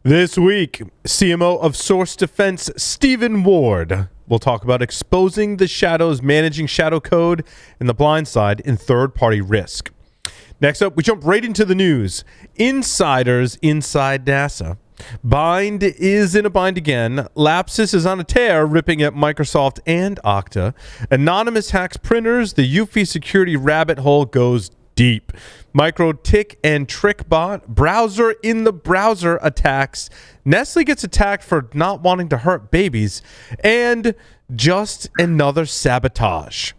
This week, CMO of Source Defense, Stephen Ward, will talk about exposing the shadows, managing shadow code, and the blind side in third-party risk. Next up, we jump right into the news. Insiders inside NASA. Bind is in a bind again. Lapsus is on a tear, ripping at Microsoft and Okta. Anonymous hacks printers. The Eufy security rabbit hole goes deep. Micro tick and trick bot. Browser in the browser attacks. Nestle gets attacked for not wanting to hurt babies. And just another sabotage.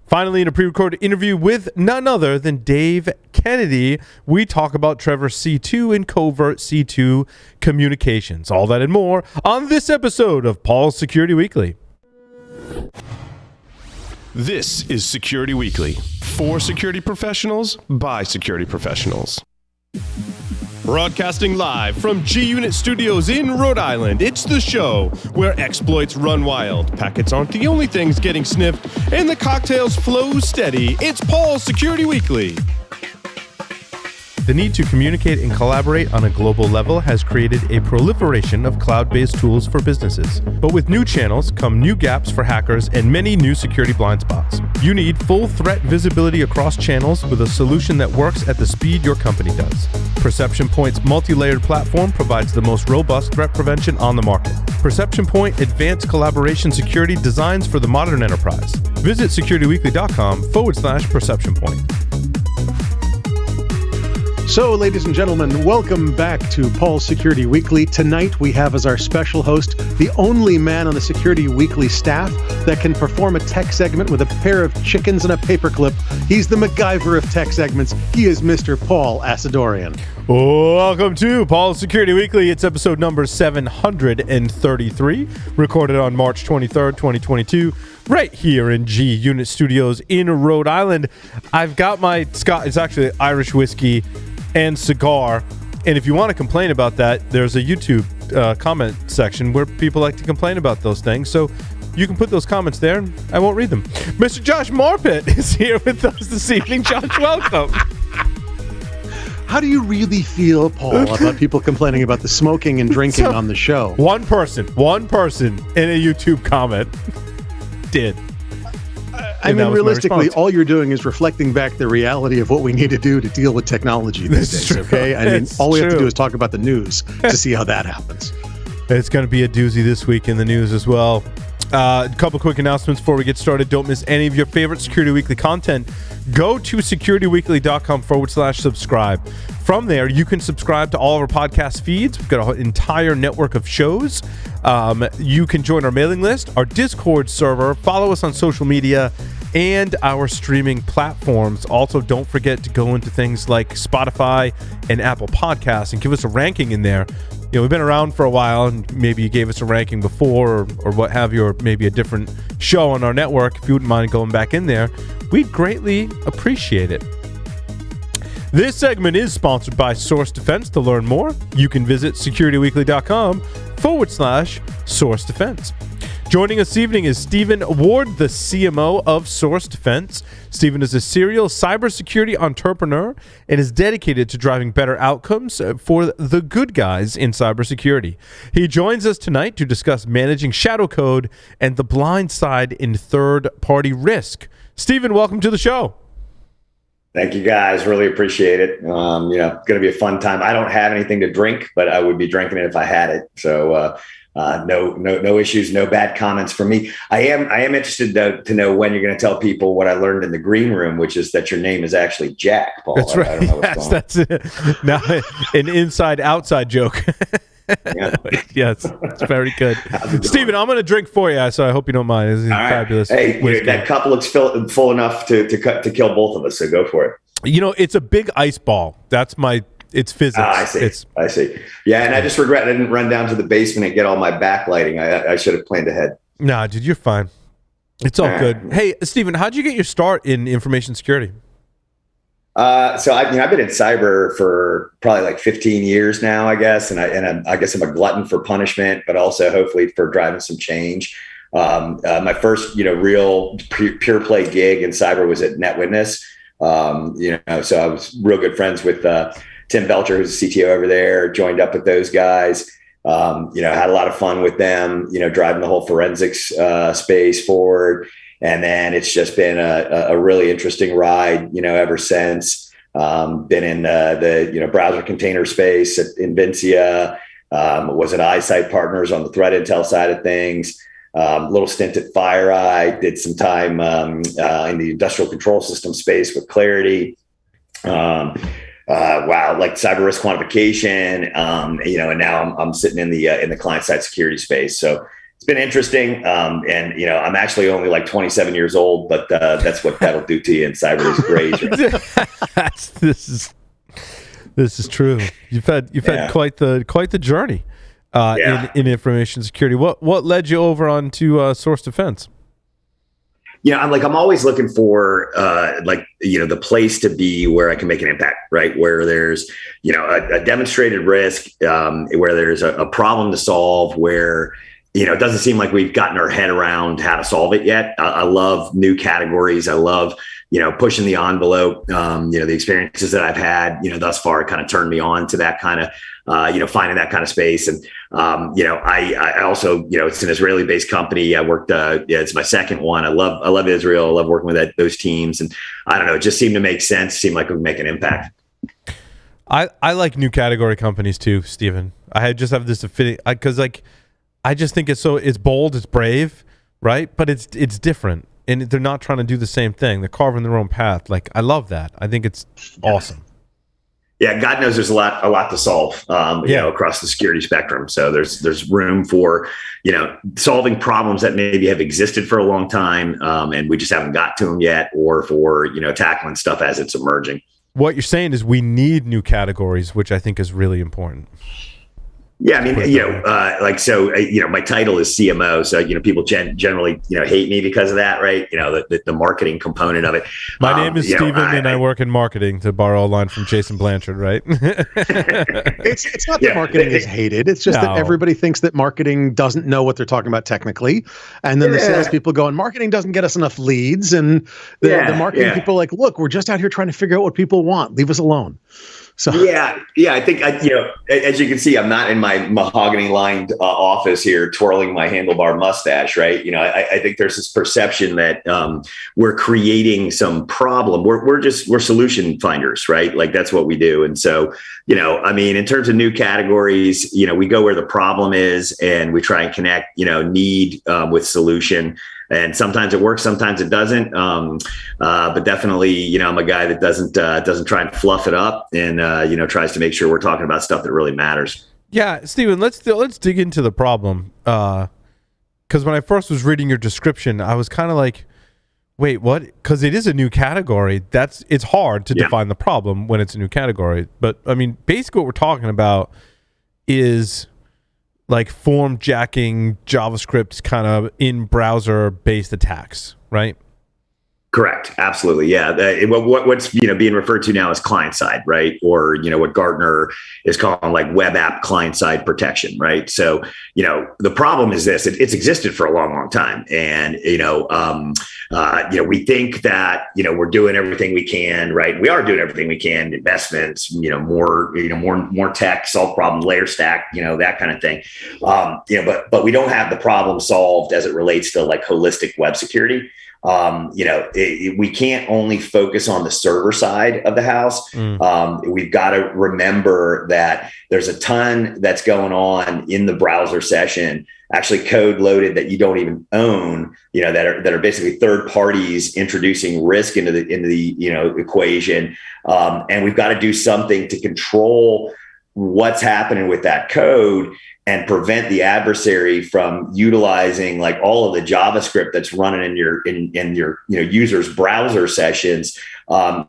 Finally, in a pre-recorded interview with none other than Dave Kennedy, we talk about Trevor C2 and covert C2 communications. All that and more on this episode of Paul's Security Weekly. This is Security Weekly, for security professionals, by security professionals. Broadcasting live from G-Unit Studios in Rhode Island, it's the show where exploits run wild, packets aren't the only things getting sniffed, and the cocktails flow steady. It's Paul's Security Weekly. The need to communicate and collaborate on a global level has created a proliferation of cloud-based tools for businesses. But with new channels come new gaps for hackers and many new security blind spots. You need full threat visibility across channels with a solution that works at the speed your company does. Perception Point's multi-layered platform provides the most robust threat prevention on the market. Perception Point Advanced Collaboration Security designs for the modern enterprise. Visit securityweekly.com/Perception Point. So, ladies and gentlemen, welcome back to Paul's Security Weekly. Tonight, we have as our special host the only man on the Security Weekly staff that can perform a tech segment with a pair of chickens and a paperclip. He's the MacGyver of tech segments. He is Mr. Paul Asadorian. Welcome to Paul's Security Weekly. It's episode number 733, recorded on March 23rd, 2022, right here in G-Unit Studios in Rhode Island. I've got my Scott. It's actually Irish whiskey and cigar, and if you want to complain about that, there's a YouTube comment section where people like to complain about those things, so you can put those comments there and I won't read them. Mr. Josh Marpet is here with us this evening. Josh, welcome. How do you really feel, Paul, about people complaining about the smoking and drinking on the show? One person in a YouTube comment did. I mean, realistically, all you're doing is reflecting back the reality of what we need to do to deal with technology these days, okay? I mean, all we have to do is talk about the news to see how that happens. It's going to be a doozy this week in the news as well. A couple quick announcements before we get started. Don't miss any of your favorite Security Weekly content. Go to securityweekly.com/subscribe. From there, you can subscribe to all of our podcast feeds. We've got an entire network of shows. You can join our mailing list, our Discord server, follow us on social media, and our streaming platforms. Also, don't forget to go into things like Spotify and Apple Podcasts and give us a ranking in there. You know, we've been around for a while, and maybe you gave us a ranking before or what have you, or maybe a different show on our network. If you wouldn't mind going back in there, we'd greatly appreciate it. This segment is sponsored by Source Defense. To learn more, you can visit securityweekly.com/Source Defense. Joining us this evening is Stephen Ward, the CMO of Source Defense. Stephen is a serial cybersecurity entrepreneur and is dedicated to driving better outcomes for the good guys in cybersecurity. He joins us tonight to discuss managing shadow code and the blind side in third-party risk. Stephen, welcome to the show. Thank you, guys. Really appreciate it. Going to be a fun time. I don't have anything to drink, but I would be drinking it if I had it. So no issues, no bad comments from me. I am interested to know when you're going to tell people what I learned in the green room, which is that your name is actually Jack, Paul. That's right. I don't know what's going on. That's it. Now, an inside-outside joke. Yeah. Yes, it's very good. Stephen, I'm going to drink for you, so I hope you don't mind. This is fabulous. Hey, that cup looks full enough to kill both of us, so go for it. You know, it's a big ice ball. It's physics. I see. Yeah, and I just regret I didn't run down to the basement and get all my backlighting. I should have planned ahead. Nah, dude, you're fine. It's all good. Hey, Stephen, how'd you get your start in information security? So I've been in cyber for probably like 15 years now, I guess, and I guess I'm a glutton for punishment, but also hopefully for driving some change. My first, real pure play gig in cyber was at NetWitness. So I was real good friends with Tim Belcher, who's the CTO over there, joined up with those guys. Had a lot of fun with them, driving the whole forensics space forward. And then it's just been a really interesting ride, ever since. Been in the browser container space at Invincia, was at Eyesight Partners on the threat intel side of things. Little stint at FireEye, did some time in the industrial control system space with Clarity. Like cyber risk quantification, and now I'm sitting in the client side security space. So it's been interesting. And I'm actually only like 27 years old, but that's what that'll do to you in cyber is great. This is true. You've had quite the journey in information security. What led you over onto Source Defense? I'm always looking for the place to be where I can make an impact, right? Where there's a demonstrated risk, where there's a problem to solve, where it doesn't seem like we've gotten our head around how to solve it yet. I love new categories. I love pushing the envelope. The experiences that I've had thus far kind of turned me on to that kind of finding that kind of space. And I also it's an Israeli-based company. I worked. It's my second one. I love Israel. I love working with those teams. And I don't know. It just seemed to make sense. Seemed like we would make an impact. I like new category companies too, Stephen. I just have this affinity because I just think it's bold, it's brave, right? But it's different, and they're not trying to do the same thing. They're carving their own path. I love that. I think it's awesome. Yeah, God knows there's a lot to solve, across the security spectrum. So there's room for, solving problems that maybe have existed for a long time, and we just haven't got to them yet, or for, tackling stuff as it's emerging. What you're saying is we need new categories, which I think is really important. Yeah, I mean, my title is CMO, so people generally hate me because of that, right? The marketing component of it. My name is Steven, and I work in marketing, to borrow a line from Jason Blanchard, right? It's not that marketing is hated. It's just that everybody thinks that marketing doesn't know what they're talking about technically, and then the salespeople go, and marketing doesn't get us enough leads, and the marketing people are like, look, we're just out here trying to figure out what people want. Leave us alone. So I think as you can see, I'm not in my mahogany lined office here twirling my handlebar mustache, right? I think there's this perception that we're creating some problem. We're solution finders, right? That's what we do. And so in terms of new categories, we go where the problem is, and we try and connect need with solution. And sometimes it works, sometimes it doesn't. But definitely, I'm a guy that doesn't try and fluff it up, and tries to make sure we're talking about stuff that really matters. Yeah, Stephen, let's dig into the problem. Because when I first was reading your description, I was kind of like, wait, what? Because it is a new category. It's hard to define the problem when it's a new category. But I mean, basically, what we're talking about is form jacking JavaScript kind of in browser based attacks, right? Correct. Absolutely. Yeah. What's being referred to now as client side, right? Or what Gartner is calling web app client side protection, right? So the problem is this: it's existed for a long, long time, and we think that we're doing everything we can, right? We are doing everything we can, investments, more tech, solve problem, layer stack, that kind of thing. But we don't have the problem solved as it relates to holistic web security. We can't only focus on the server side of the house. We've got to remember that there's a ton that's going on in the browser session, actually code loaded that you don't even own, that are basically third parties introducing risk into the equation. And we've got to do something to control what's happening with that code and prevent the adversary from utilizing all of the JavaScript that's running in your users' browser sessions, from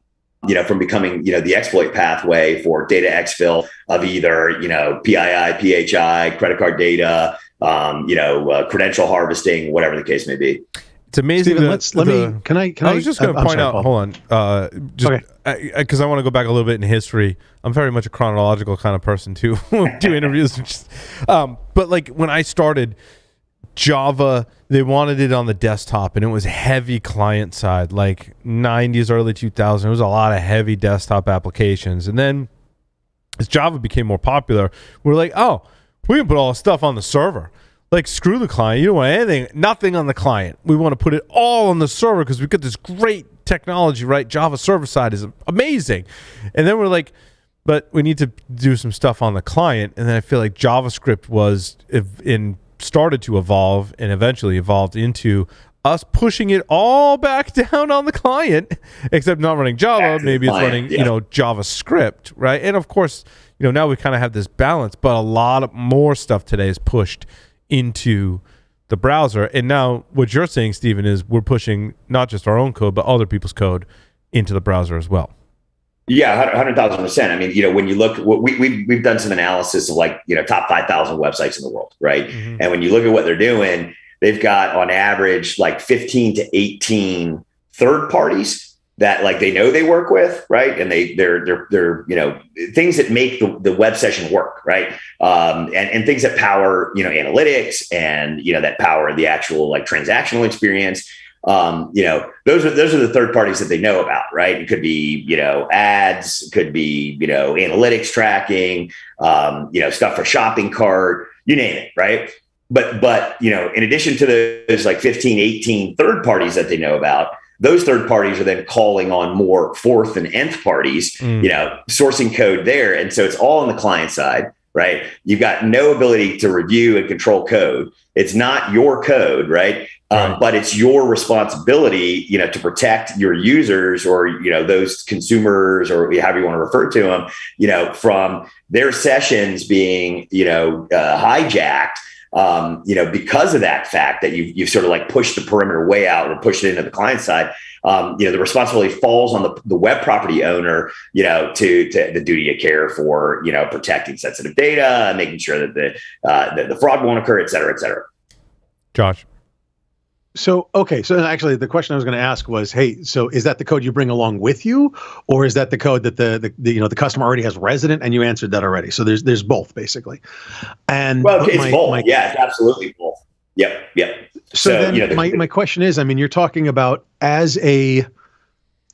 becoming the exploit pathway for data exfil of either PII, PHI, credit card data, credential harvesting, whatever the case may be. It's amazing. Steven, can I was just going to point out. Hold on, because I want to go back a little bit in history. I'm very much a chronological kind of person too. Do interviews, but when I started Java, they wanted it on the desktop, and it was heavy client side, 90s, early 2000s. It was a lot of heavy desktop applications, and then as Java became more popular, we're like, oh, we can put all the stuff on the server. Like, screw the client. You don't want anything, nothing on the client. We want to put it all on the server because we've got this great technology, right? Java server side is amazing. And then we're like, but we need to do some stuff on the client. And then I feel like JavaScript started to evolve and eventually evolved into us pushing it all back down on the client, except not running Java. Maybe it's running, JavaScript, right? And of course, now we kind of have this balance, but a lot more stuff today is pushed into the browser. And now what you're saying, Stephen, is we're pushing not just our own code, but other people's code into the browser as well. Yeah, 100,000%. I mean, when you look, we've done some analysis of top 5,000 websites in the world, right? Mm-hmm. And when you look at what they're doing, they've got on average 15 to 18 third parties that they know they work with, right? And they're things that make the web session work, right? And things that power analytics and that power the actual transactional experience. Those are the third parties that they know about, right? It could be ads, it could be analytics tracking, stuff for shopping cart, you name it, right? But in addition to those 15, 18 third parties that they know about, those third parties are then calling on more fourth and nth parties, sourcing code there. And so it's all on the client side, right? You've got no ability to review and control code. It's not your code, right? But it's your responsibility, to protect your users or, those consumers or however you want to refer to them, from their sessions being, hijacked. Because of that fact that you've sort of pushed the perimeter way out or pushed it into the client side, the responsibility falls on the web property owner, to the duty of care for, protecting sensitive data, making sure that the fraud won't occur, et cetera, et cetera. Josh. So actually the question I was going to ask was, hey, so is that the code you bring along with you, or is that the code that the customer already has resident? And you answered that already. So there's both basically. And it's both. Yeah, it's absolutely both. Yep. So then my question is, I mean, you're talking about as a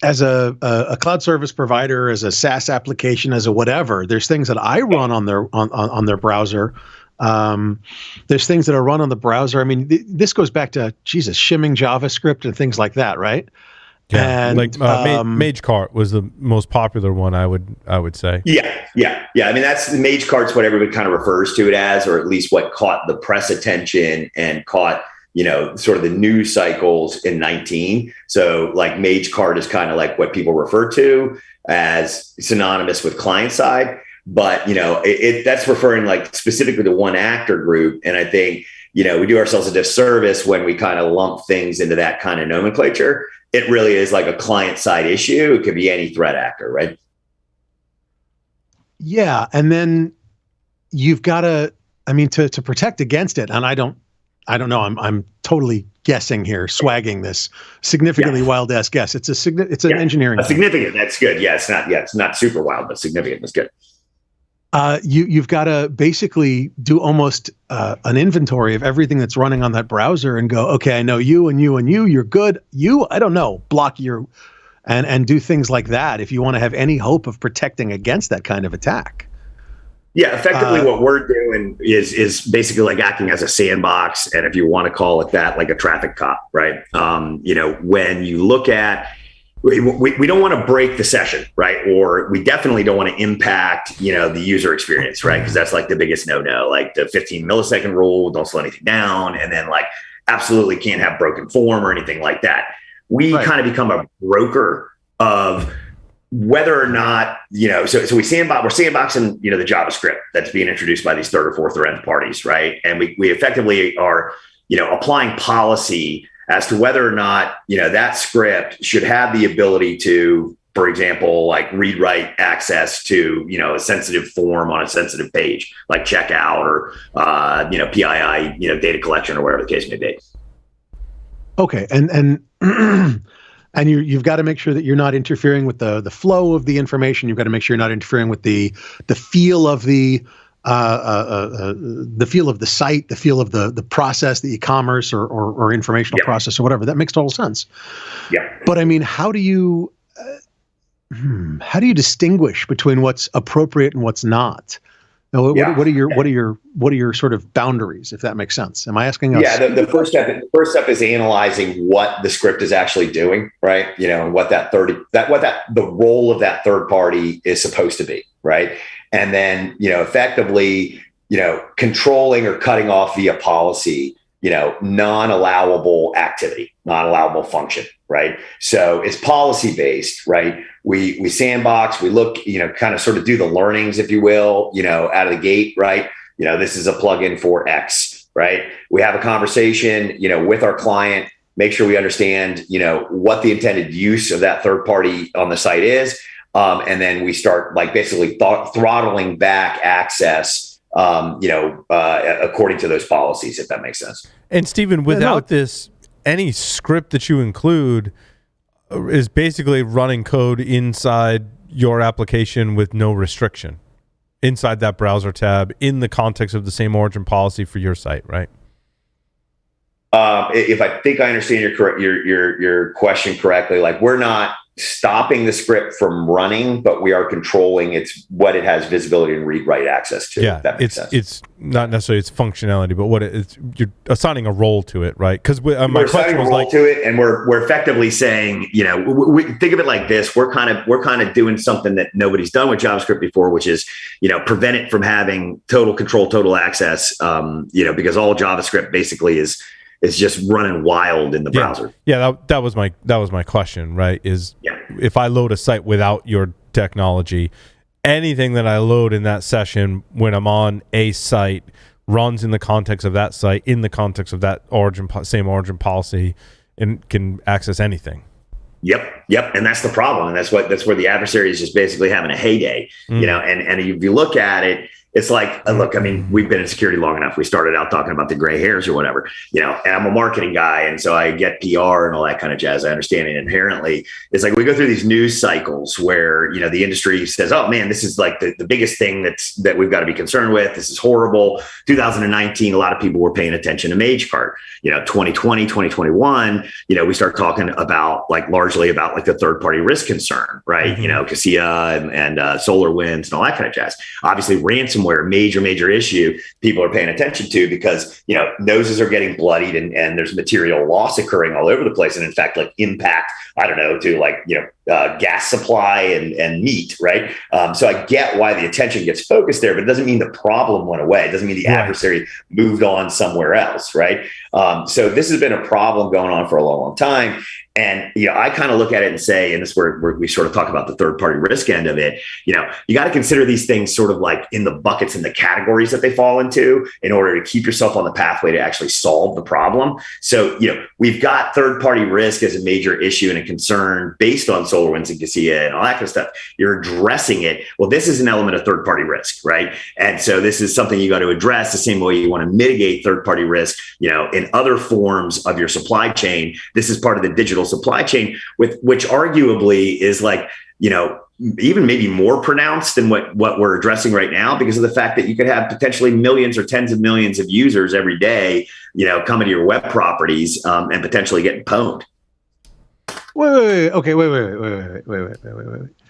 cloud service provider, as a SaaS application, as a whatever, there's things that I run on their browser. There's things that are run on the browser. I mean, this goes back to shimming JavaScript and things like that, right? Yeah, and MageCart was the most popular one, I would say. Yeah. I mean, that's the MageCart's what everybody kind of refers to it as, or at least what caught the press attention and caught sort of the news cycles in 19. So MageCart is kind of what people refer to as synonymous with client side. But, that's referring specifically to one actor group. And I think, we do ourselves a disservice when we kind of lump things into that kind of nomenclature. It really is a client side issue. It could be any threat actor, right? Yeah. And then you've got to protect against it. And I don't know. I'm totally guessing here, swagging this significantly wild ass guess. It's an engineering. Significant. That's good. Yeah. It's not super wild, but significant. That's good. You've got to basically do almost an inventory of everything that's running on that browser and go, okay, I know you and you and you, you're good. You, I don't know, block your, and do things like that if you want to have any hope of protecting against that kind of attack. Yeah, effectively what we're doing is basically acting as a sandbox. And if you want to call it that, a traffic cop, right? When you look at, we don't want to break the session, right? Or we definitely don't want to impact, the user experience, right? Because that's the biggest no-no, the 15 millisecond rule, don't slow anything down. And then absolutely can't have broken form or anything like that. We kind of become a broker of whether or not, so we're sandboxing, the JavaScript that's being introduced by these third or fourth or nth parties, right? And we effectively are, applying policy as to whether or not, that script should have the ability to, for example, read-write access to, a sensitive form on a sensitive page, like checkout or, PII, data collection or whatever the case may be. Okay. And you've got to make sure that you're not interfering with the flow of the information. You've got to make sure you're not interfering with the feel of the feel of the site, the feel of the process, the e-commerce or informational process or whatever. That makes total sense. Yeah. But I mean, how do you, how do you distinguish between what's appropriate and what's not? Now, what are your sort of boundaries, if that makes sense? Am I asking us? Yeah, the first step is analyzing what the script is actually doing, right? And what the role of that third party is supposed to be, right? And then, effectively, controlling or cutting off via policy, non-allowable activity, non-allowable function, right? So it's policy based, right? We sandbox, we look, kind of sort of do the learnings, if you will, out of the gate, right? This is a plugin for X, right? We have a conversation, with our client, make sure we understand, what the intended use of that third party on the site is. And then we start basically throttling back access, according to those policies, if that makes sense. And Stephen, without this, any script that you include is basically running code inside your application with no restriction inside that browser tab in the context of the same origin policy for your site, right? If I think I understand your question correctly, we're not stopping the script from running, but we are controlling what it has visibility and read-write access to. Yeah, it's not necessarily its functionality, but you're assigning a role to it, right? Because we're assigning a role to it, and we're effectively saying, we think of it like this: we're kind of doing something that nobody's done with JavaScript before, which is prevent it from having total control, total access. Because all JavaScript basically is just running wild in the browser. Yeah, that was my question, right? If I load a site without your technology, anything that I load in that session when I'm on a site runs in the context of that site, in the context of that same origin policy, and can access anything. Yep. And that's the problem. And that's where the adversary is just basically having a heyday, and if you look at it, it's like, look, I mean, we've been in security long enough. We started out talking about the gray hairs or whatever, and I'm a marketing guy. And so I get PR and all that kind of jazz. I understand it inherently. It's like we go through these news cycles where, the industry says, oh man, this is like the biggest thing that we've got to be concerned with. This is horrible. 2019, a lot of people were paying attention to MageCart. 2020, 2021, we start talking about largely about the third party risk concern, right? Cassia and SolarWinds and all that kind of jazz. Obviously, ransomware, major issue people are paying attention to because, noses are getting bloodied and there's material loss occurring all over the place. And in fact, impact, I don't know, to gas supply and meat, right? So I get why the attention gets focused there, but it doesn't mean the problem went away. It doesn't mean the adversary moved on somewhere else, right? So this has been a problem going on for a long time. And, I kind of look at it and say, and this is where we sort of talk about the third party risk end of it, you got to consider these things sort of in the buckets and the categories that they fall into in order to keep yourself on the pathway to actually solve the problem. So, we've got third party risk as a major issue and a concern based on SolarWinds and Cassia and all that kind of stuff. You're addressing it. Well, this is an element of third party risk, right? And so this is something you got to address the same way you want to mitigate third party risk, in other forms of your supply chain. This is part of the digital supply chain, which arguably is even maybe more pronounced than what we're addressing right now, because of the fact that you could have potentially millions or tens of millions of users every day, coming to your web properties and potentially getting pwned. Wait.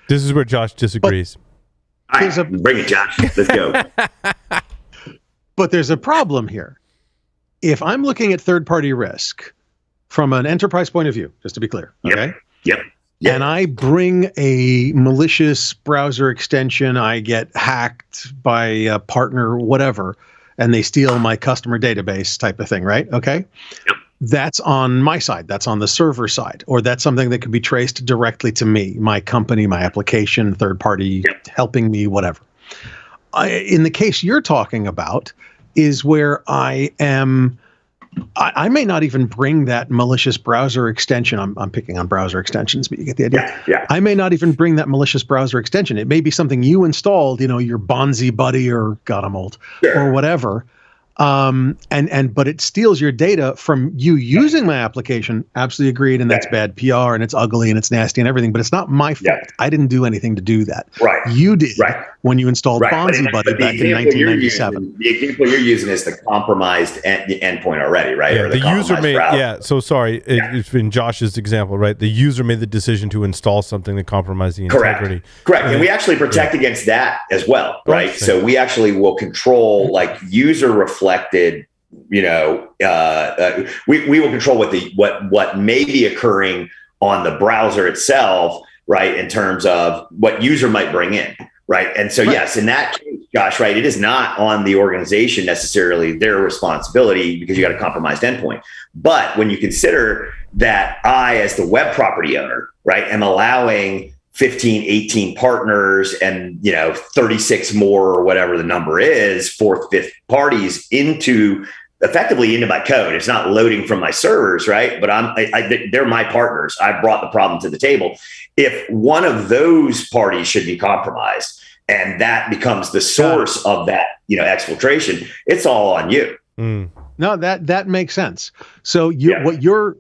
This is where Josh disagrees. All right, bring it, Josh. Let's go. But there's a problem here. If I'm looking at third-party risk from an enterprise point of view, just to be clear, okay? Yep. And I bring a malicious browser extension, I get hacked by a partner, whatever, and they steal my customer database type of thing, right? Okay? Yep. That's on my side. That's on the server side. Or that's something that can be traced directly to me, my company, my application, third party helping me, whatever. In the case you're talking about is where I may not even bring that malicious browser extension. I'm picking on browser extensions, but you get the idea. Yeah. I may not even bring that malicious browser extension. It may be something you installed, your Bonzi buddy or God, I'm old, or whatever. But it steals your data from you using my application. Absolutely agreed. And that's bad PR and it's ugly and it's nasty and everything, but it's not my fault. I didn't do anything to do that. Right. You did when you installed Bonzi Buddy back in 1997. The example you're using is the compromised endpoint already, right? Yeah, or the user made, browser. so sorry, it's been Josh's example, right? The user made the decision to install something that compromised the integrity. Correct. And we actually protect against that as well, right? So we actually will control like user reflected, we will control what may be occurring on the browser itself, right? In terms of what user might bring in, right? And so, yes, in that case, Josh, right, it is not on the organization necessarily their responsibility because you got a compromised endpoint. But when you consider that I, as the web property owner, right, am allowing 15, 18 partners and 36 more or whatever the number is, fourth, fifth parties effectively into my code. It's not loading from my servers, right? But they're my partners. I brought the problem to the table. If one of those parties should be compromised and that becomes the source of that, exfiltration, it's all on you. No, that makes sense. So what your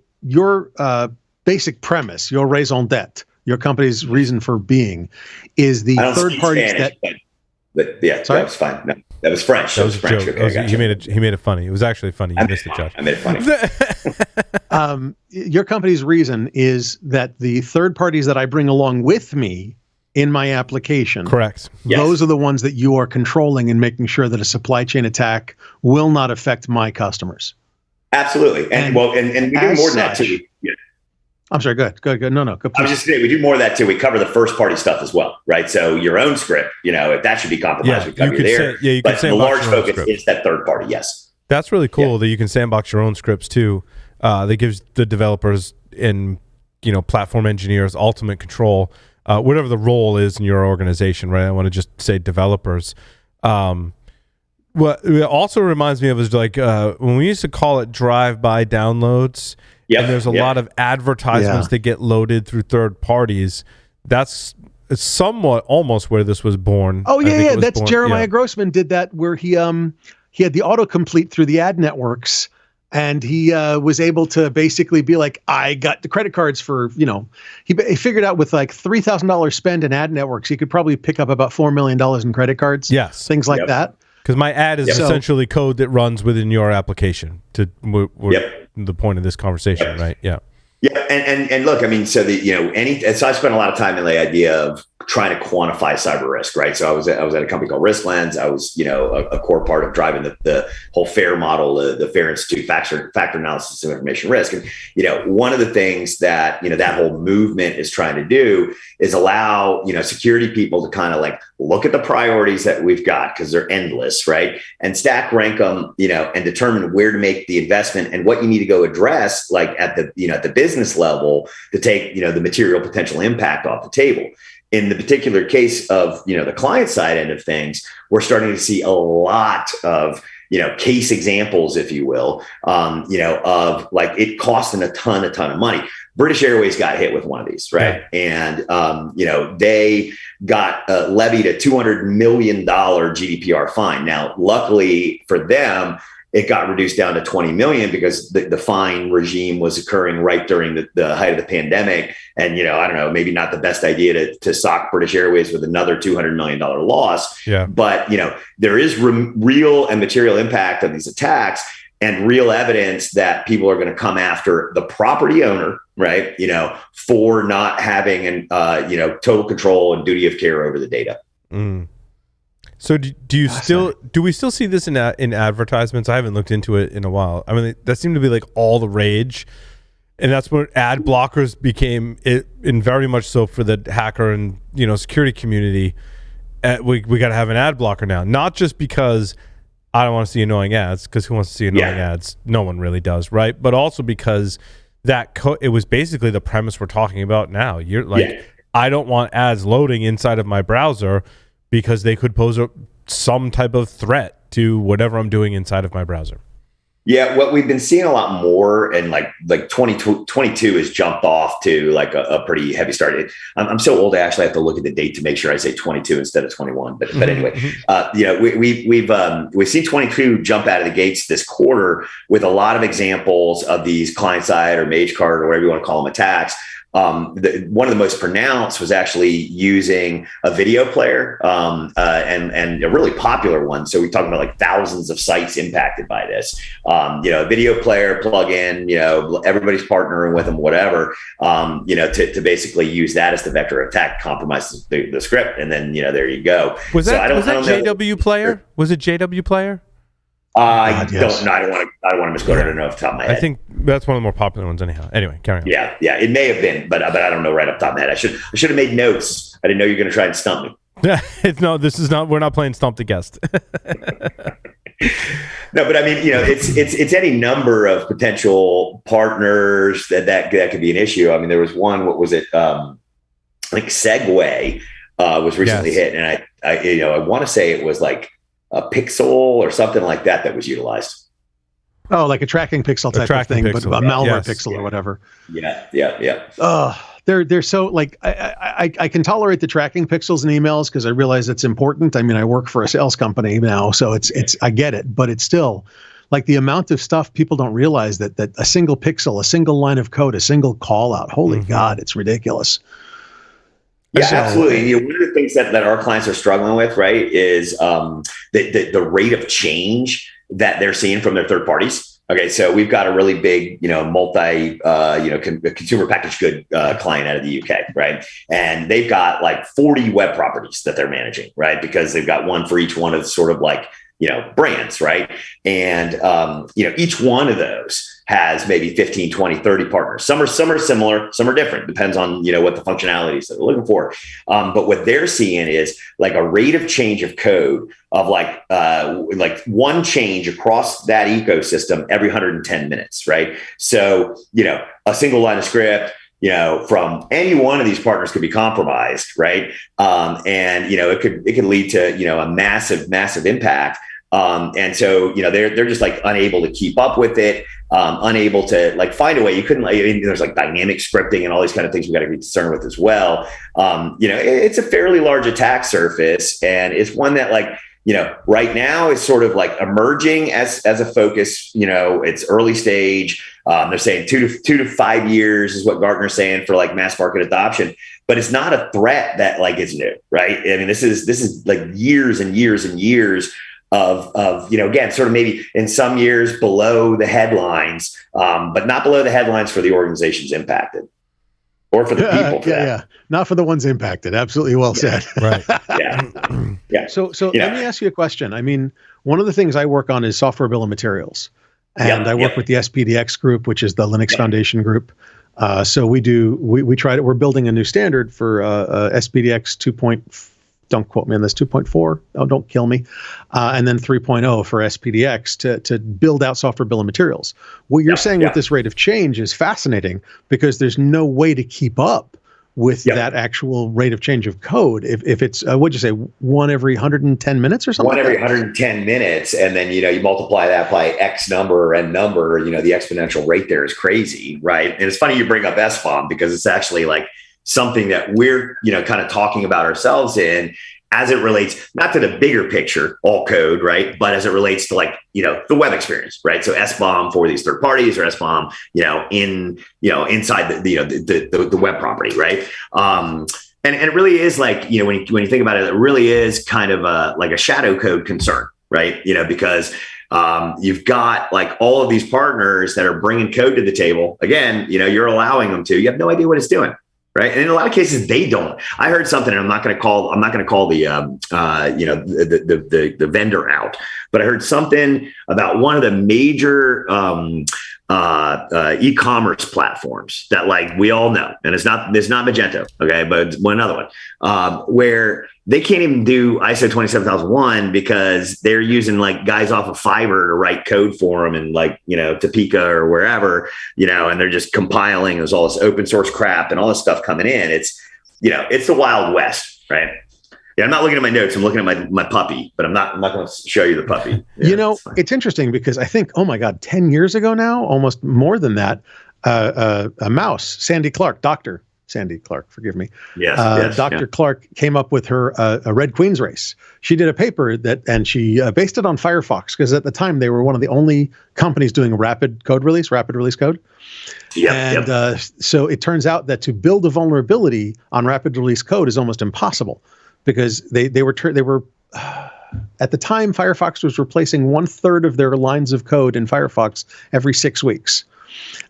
basic premise, your raison d'etre, your company's reason for being, is the third parties But yeah, sorry? That was fine. No, that was French. That was a French. joke. Okay, He made it funny. It was actually funny. You missed it, Josh. I made it funny. Your company's reason is that the third parties that I bring along with me in my application, correct? Those are the ones that you are controlling and making sure that a supply chain attack will not affect my customers. Absolutely, and we do more than that too. Yeah. I'm sorry. Good. No. Good. I was just saying we do more of that too. We cover the first party stuff as well, right? So your own script, if that should be compromised, we cover you there. But the large focus is that third party. Yes, that's really cool that you can sandbox your own scripts too. That gives the developers and platform engineers ultimate control, whatever the role is in your organization, right? I want to just say developers. What it also reminds me of is like when we used to call it drive-by downloads. And there's a lot of advertisements that get loaded through third parties. That's somewhat almost where this was born. Oh yeah. That's Jeremiah Grossman did that, where he had the autocomplete through the ad networks, and he was able to basically be like, I got the credit cards for he figured out with like $3,000 spend in ad networks, he could probably pick up about $4 million in credit cards. Yes, things like that. Because my ad is essentially code that runs within your application. The point of this conversation, right? Yeah. Yeah, and look, I mean, so so I spent a lot of time in the idea of trying to quantify cyber risk, right? So I was at a company called Risk Lens. I was, a core part of driving the whole FAIR model, the FAIR Institute, factor analysis of information risk. And one of the things that that whole movement is trying to do is allow security people to kind of like look at the priorities that we've got, because they're endless, right? And stack rank them, and determine where to make the investment and what you need to go address, like at the business level, to take the material potential impact off the table. In the particular case of the client side end of things, we're starting to see a lot of case examples, if you will, of like it costing a ton of money. British Airways got hit with one of these, right? Yeah. And they got levied a $200 million GDPR fine. Now, luckily for them, it got reduced down to 20 million because the fine regime was occurring right during the height of the pandemic. And, I don't know, maybe not the best idea to sock British Airways with another $200 million loss. Yeah. But, there is real and material impact of these attacks and real evidence that people are going to come after the property owner, right? For not having total control and duty of care over the data. Mm. So do we still see this in advertisements? I haven't looked into it in a while. I mean, that seemed to be like all the rage, and that's when ad blockers became it, and very much so for the hacker and security community. We got to have an ad blocker now, not just because I don't want to see annoying ads, because who wants to see annoying ads? No one really does, right? But also because it was basically the premise we're talking about now. You're like, I don't want ads loading inside of my browser, because they could pose some type of threat to whatever I'm doing inside of my browser. Yeah, what we've been seeing a lot more, and like 2022 has jumped off to like a pretty heavy start. I'm so old, I actually have to look at the date to make sure I say 22 instead of 21. But anyway, we've seen 22 jump out of the gates this quarter with a lot of examples of these client side or mage card or whatever you want to call them attacks. One of the most pronounced was actually using a video player, and a really popular one. So we're talking about like thousands of sites impacted by this. A video player plugin, everybody's partnering with them, whatever, to basically use that as the vector of attack, compromise the script, and then there you go. Was that JW player? Was it JW player? I don't want to misquote it. I don't know off the top of my head. I think that's one of the more popular ones anyhow. Anyway, carry on. Yeah, it may have been, but I don't know right off the top of my head. I should have made notes. I didn't know you were going to try and stump me. No, this is not. We're not playing Stump the Guest. No, but I mean, it's any number of potential partners that could be an issue. I mean, there was one. What was it? Like Segway was recently hit, and I want to say it was like a pixel or something like that was utilized. Oh, like a tracking pixel type of thing, but a malware pixel or whatever. Yeah. They're so like I can tolerate the tracking pixels in emails because I realize it's important. I mean, I work for a sales company now, so it's I get it, but it's still like the amount of stuff people don't realize that a single pixel, a single line of code, a single call out. Holy God, it's ridiculous. Yeah, absolutely. One of the things that our clients are struggling with, right, is the rate of change that they're seeing from their third parties. Okay, so we've got a really big, consumer packaged good client out of the UK, right? And they've got like 40 web properties that they're managing, right? Because they've got one for each one of sort of like, brands, right? And, each one of those has maybe 15, 20, 30 partners. Some are similar, some are different, depends on, what the functionalities that they're looking for. But what they're seeing is like a rate of change of code of like one change across that ecosystem every 110 minutes, right? So, a single line of script, from any one of these partners could be compromised, right? It could lead to, a massive impact. And so, they're just like unable to keep up with it, unable to like find a way. You couldn't, there's like dynamic scripting and all these kind of things we got to be concerned with as well. It's a fairly large attack surface, and it's one that right now is sort of like emerging as a focus. It's early stage. They're saying 2 to 5 years is what Gartner's saying for like mass market adoption, but it's not a threat that like is new, right? I mean, this is like years and years and years of again, sort of maybe in some years below the headlines, but not below the headlines for the organizations impacted. Or for the people. Yeah. Not for the ones impacted. Absolutely well said. Right. Yeah. So let me ask you a question. I mean, one of the things I work on is software bill of materials. And I work with the SPDX group, which is the Linux Foundation group. So we try to, we're building a new standard for SPDX 2.4. Don't quote me on this, 2.4. Oh, don't kill me. And then 3.0 for SPDX to build out software bill of materials. What you're saying with this rate of change is fascinating because there's no way to keep up with that actual rate of change of code. If it's, what'd you say, one every 110 minutes or something? One every 110 minutes. And then, you multiply that by X number and number, the exponential rate there is crazy, right? And it's funny you bring up SBOM because it's actually like something that we're, kind of talking about ourselves in as it relates, not to the bigger picture, all code, right? But as it relates to like, the web experience, right? So SBOM for these third parties or SBOM, inside the web property, right? And it really is like, when you think about it, it really is kind of like a shadow code concern, right? Because you've got like all of these partners that are bringing code to the table. Again, you're allowing them to, you have no idea what it's doing. Right. And in a lot of cases, they don't. I heard something, and I'm not going to call the the vendor out, but I heard something about one of the major e-commerce platforms that like we all know, and it's not Magento, okay, but it's another one where they can't even do ISO 27001 because they're using like guys off of Fiverr to write code for them and like, Topeka or wherever, and they're just compiling. There's all this open source crap and all this stuff coming in. It's, it's the Wild West, right? I'm not looking at my notes. I'm looking at my puppy, but I'm not going to show you the puppy. Yeah, it's interesting because I think, oh my God, 10 years ago now, almost more than that, a mouse, Sandy Clark, Dr. Sandy Clark, forgive me. Yes, Dr. Clark came up with her a Red Queen's race. She did a paper and she based it on Firefox because at the time they were one of the only companies doing rapid release code. So it turns out that to build a vulnerability on rapid release code is almost impossible because they were at the time Firefox was replacing 1/3 of their lines of code in Firefox every 6 weeks.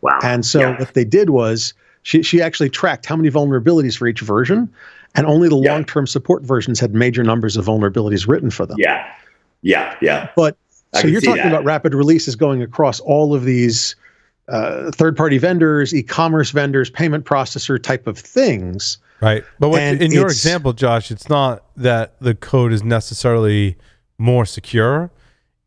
Wow. And so what they did was she actually tracked how many vulnerabilities for each version, and only the long-term support versions had major numbers of vulnerabilities written for them. Yeah. But so you're talking about rapid releases going across all of these third-party vendors, e-commerce vendors, payment processor type of things. Right. But in your example, Josh, it's not that the code is necessarily more secure.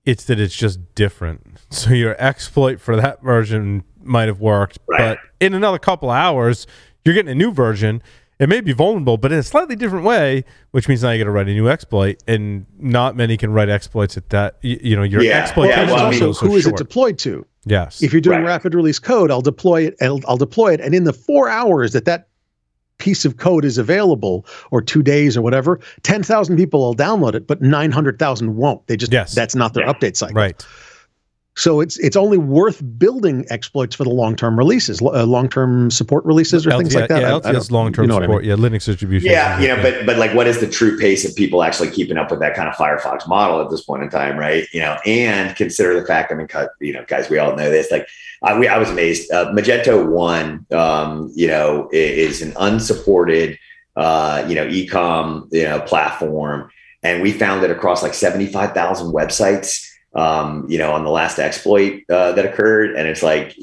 It's that it's just different. So your exploit for that version might have worked, but in another couple of hours, you're getting a new version. It may be vulnerable, but in a slightly different way, which means now you got to write a new exploit, and not many can write exploits at that. Your exploitation also who is it deployed to? Yes. If you're doing rapid release code, I'll deploy it, and in the 4 hours that piece of code is available, or 2 days or whatever, 10,000 people will download it, but 900,000 won't. They just that's not their update cycle. Right. So it's only worth building exploits for the long-term releases, long-term support releases, or things like that. Yeah, LTS long-term support. I mean? Yeah, Linux distribution. Yeah, but like, what is the true pace of people actually keeping up with that kind of Firefox model at this point in time, right? And consider the fact. I mean, guys, we all know this. Like, I was amazed. Magento 1, is an unsupported, e-com, platform, and we found it across like 75,000 websites. On the last exploit that occurred, and it's like,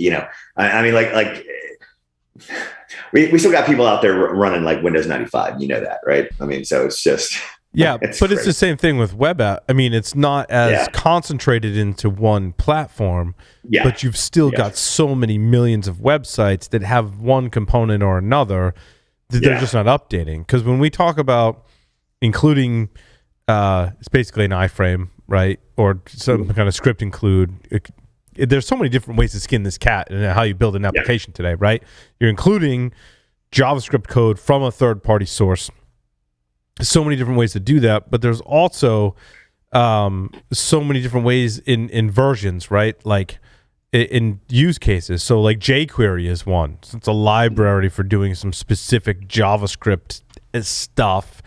we still got people out there running like Windows 95. You know that, right? I mean, so it's just but it's the same thing with web app. I mean, it's not as concentrated into one platform, but you've still got so many millions of websites that have one component or another that they're just not updating. Because when we talk about including, it's basically an iframe, right? Or some kind of script include. There's so many different ways to skin this cat and how you build an application today, right? You're including JavaScript code from a third-party source. So many different ways to do that, but there's also so many different ways in versions, right? Like in use cases. So like jQuery is one. So it's a library for doing some specific JavaScript stuff.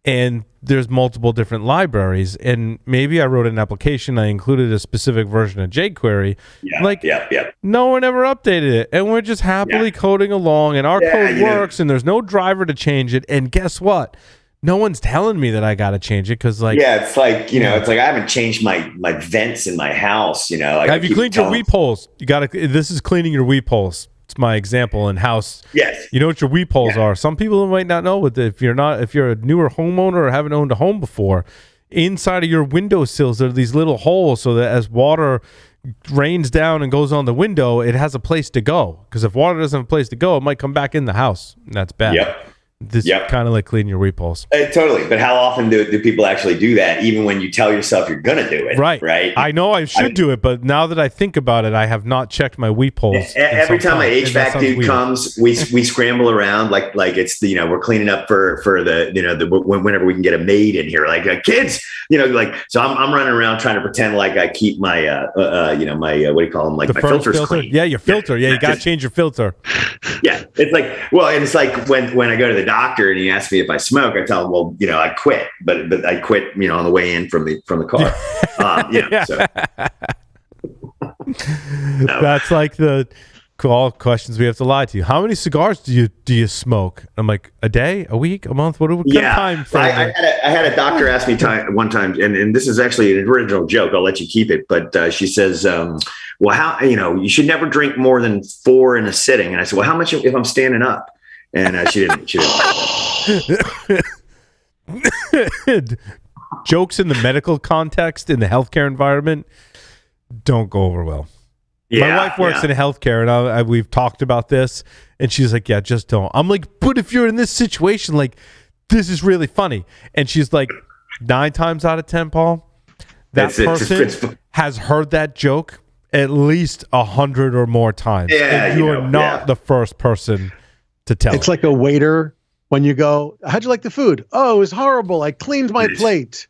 And there's multiple different libraries, and maybe I wrote an application, I included a specific version of jQuery. No one ever updated it, and we're just happily coding along, and our code works, and there's no driver to change it. And guess what? No one's telling me that I got to change it because, like, it's like it's like I haven't changed my vents in my house. Have you cleaned your weep holes? You got to. This is cleaning your weep holes. It's my example in house. Yes. You know what your weep holes are. Some people might not know, but if you're a newer homeowner or haven't owned a home before, inside of your windowsills there are these little holes so that as water rains down and goes on the window, it has a place to go. Because if water doesn't have a place to go, it might come back in the house, and that's bad. This kind of like cleaning your weep holes. Totally. But how often do people actually do that, even when you tell yourself you're going to do it? Right. I know I should do it, but now that I think about it, I have not checked my weep holes. Every time my HVAC dude comes, we scramble around like it's we're cleaning up for the whenever we can get a maid in here, like kids, so I'm running around trying to pretend like I keep my my what do you call them, like my filters clean. Yeah, your filter. Yeah, you got to change your filter. Yeah, it's like, well, and it's like when I go to the doctor and he asks me if I smoke, I tell him, well, I quit, but I quit, on the way in from the car. No. That's like the questions we have to lie to you. How many cigars do you smoke? I'm like, a day, a week, a month? What kind of time frame? I had a doctor ask me one time, and this is actually an original joke. I'll let you keep it, but she says, well, how you should never drink more than 4 in a sitting. And I said, well, how much if I'm standing up? And she didn't. Jokes in the medical context, in the healthcare environment, don't go over well. My wife works in healthcare, and we've talked about this, and she's like, yeah, just don't. I'm like, but if you're in this situation, like, this is really funny. And she's like, 9 times out of 10, Paul, that person has heard that joke at least 100 or more times. Yeah, and you are not the first person to tell. It's like a waiter when you go, how'd you like the food? Oh, it was horrible. I cleaned my plate.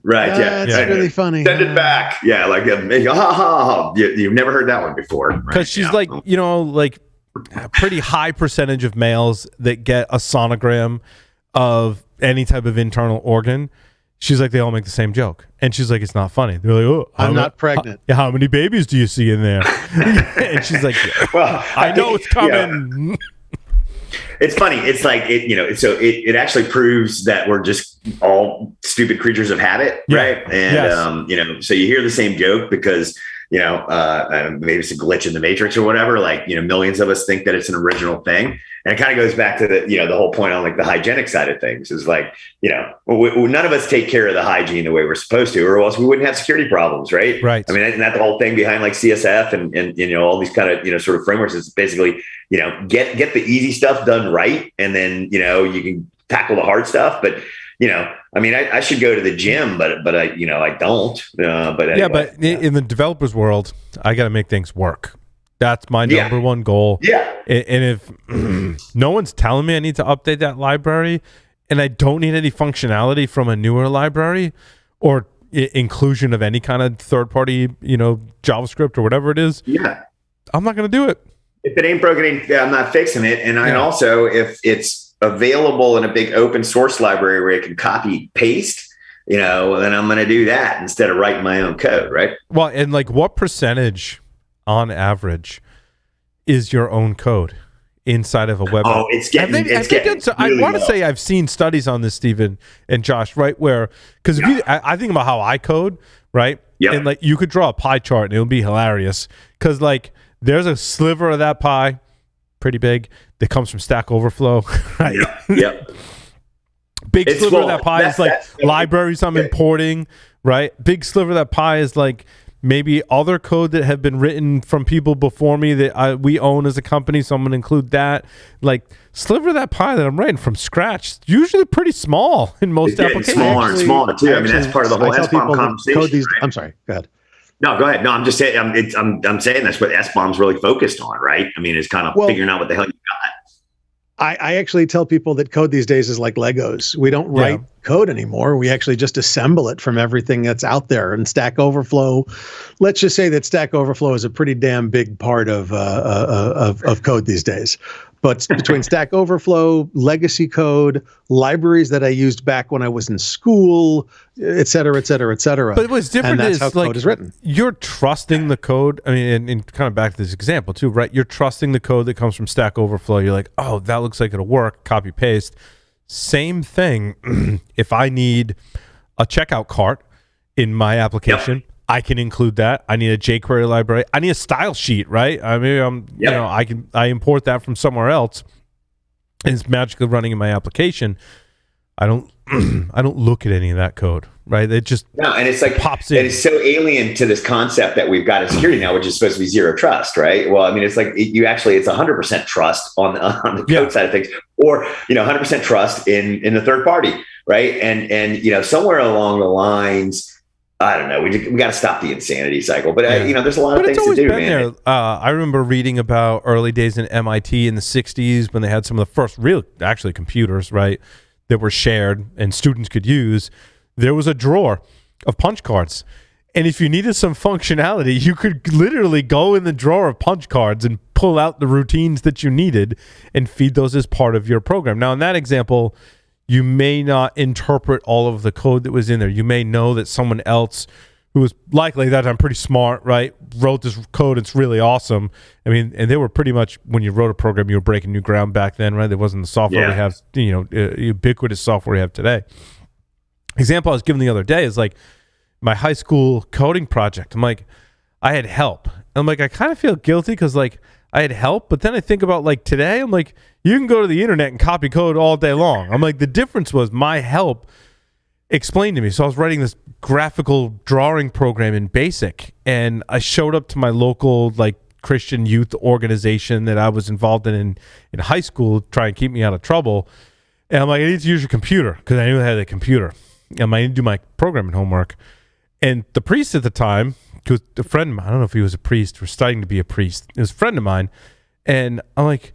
Right. It's really funny. Send it back. Yeah. Like, you've never heard that one before. Because she's like, like a pretty high percentage of males that get a sonogram of any type of internal organ. She's like, they all make the same joke. And she's like, it's not funny. They're like, oh, I'm not pregnant. How many babies do you see in there? And she's like, well, I know it's coming. Yeah. It's funny. It's like, so it actually proves that we're just all stupid creatures of habit. Yeah. Right. And, so you hear the same joke because, maybe it's a glitch in the matrix or whatever, like, millions of us think that it's an original thing. And it kind of goes back to the whole point on like the hygienic side of things is like, none of us take care of the hygiene the way we're supposed to, or else we wouldn't have security problems. Right. Right. I mean, isn't that the whole thing behind like CSF and all these kind of, sort of frameworks is basically, get the easy stuff done right. And then, you can tackle the hard stuff, but I should go to the gym, but I don't. But anyway. Yeah, but in the developers world, I got to make things work. That's my number one goal. Yeah. And if no one's telling me I need to update that library, and I don't need any functionality from a newer library or inclusion of any kind of third-party, JavaScript or whatever it is, I'm not going to do it. If it ain't broken, I'm not fixing it. And also, if it's available in a big open source library where I can copy paste, then I'm going to do that instead of writing my own code, right? Well, and like what percentage on average is your own code inside of a web? Oh, it's getting I want to say I've seen studies on this, Stephen and Josh, right? Where, because I think about how I code, right? Yep. And like you could draw a pie chart and it would be hilarious because like there's a sliver of that pie, pretty big, that comes from Stack Overflow, right? Yep. Big sliver of that pie is like libraries I'm importing, right? Big sliver of that pie is like maybe other code that have been written from people before me that we own as a company, so I'm going to include that. Like, sliver of that pie that I'm writing from scratch, usually pretty small in most applications. Smaller and smaller, too. I mean, that's part of the whole SBOM conversation. Right? I'm sorry, go ahead. No, go ahead. No, I'm just saying, I'm saying that's what SBOM's really focused on, right? I mean, it's kind of figuring out what the hell you got. I actually tell people that code these days is like Legos. We don't write code anymore. We actually just assemble it from everything that's out there. And Stack Overflow, let's just say that Stack Overflow is a pretty damn big part of code these days. But between Stack Overflow, legacy code, libraries that I used back when I was in school, et cetera, et cetera, et cetera. But what's different and that's is how like code is written. You're trusting the code. I mean, and kind of back to this example too, right? You're trusting the code that comes from Stack Overflow. You're like, oh, that looks like it'll work. Copy paste. Same thing. If I need a checkout cart in my application, I can include that. I need a jQuery library. I need a style sheet, right? I mean, I import that from somewhere else, and it's magically running in my application. I don't look at any of that code, right? It just and it's like pops in. And it's so alien to this concept that we've got in security now, which is supposed to be zero trust, right? Well, I mean, it's like it's 100% trust on the code side of things, or 100% trust in the third party, right? And somewhere along the lines, I don't know. We got to stop the insanity cycle, but there's a lot of things to do, man. I remember reading about early days in MIT in the '60s when they had some of the first real, actually, computers, right, that were shared and students could use. There was a drawer of punch cards, and if you needed some functionality, you could literally go in the drawer of punch cards and pull out the routines that you needed and feed those as part of your program. Now, in that example, you may not interpret all of the code that was in there. You may know that someone else who was likely that I'm pretty smart, right, wrote this code. It's really awesome. I mean, and they were pretty much, when you wrote a program, you were breaking new ground back then, right? There wasn't the software we have, ubiquitous software we have today. Example I was given the other day is like my high school coding project. I'm like, I had help. I'm like, I kind of feel guilty because like I had help, but then I think about like today, I'm like, you can go to the internet and copy code all day long. I'm like, the difference was my help explained to me. So I was writing this graphical drawing program in BASIC, and I showed up to my local like Christian youth organization that I was involved in high school, try and keep me out of trouble. And I'm like, I need to use your computer because I knew I had a computer. And I need to do my programming homework. And the priest at the time, who was a friend of mine, I don't know if he was a priest or studying to be a priest. It was a friend of mine. And I'm like,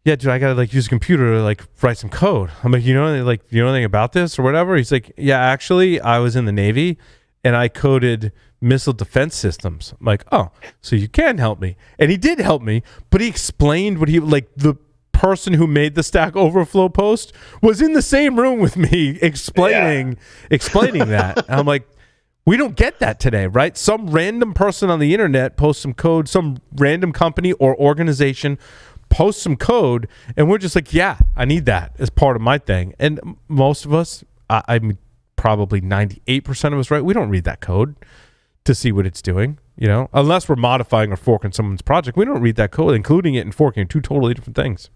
yeah, dude, I got to like use a computer to like write some code. I'm like, you know anything about this or whatever? He's like, yeah, actually, I was in the Navy and I coded missile defense systems. I'm like, oh, so you can help me. And he did help me, but he explained what he, like the person who made the Stack Overflow post was in the same room with me explaining that. And I'm like, we don't get that today, right? Some random person on the internet posts some code, some random company or organization posts some code, and we're just like, yeah, I need that as part of my thing. And most of us, I mean, probably 98% of us, right? We don't read that code to see what it's doing, you know, unless we're modifying or forking someone's project. We don't read that code, including it and forking, two totally different things.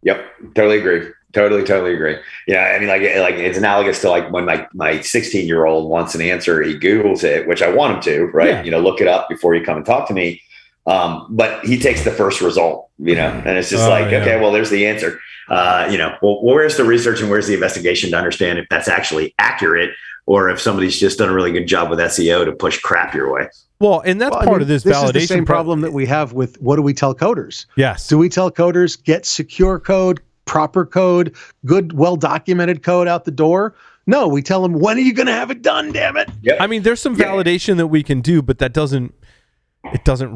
Yep, totally agree. Totally agree. Yeah, I mean, like it's analogous to like when my 16-year-old wants an answer, he Googles it, which I want him to, right? Yeah. You know, look it up before you come and talk to me. But he takes the first result, you know, and it's just okay, well, there's the answer. You know, well, where's the research and where's the investigation to understand if that's actually accurate or if somebody's just done a really good job with SEO to push crap your way. Well, and that's part of this validation. This is the same problem that we have with what do we tell coders? Yes. Do we tell coders get secure code, proper code, good, well-documented code out the door? No, we tell them, when are you going to have it done, damn it? Yep. I mean, there's some validation that we can do, but that doesn't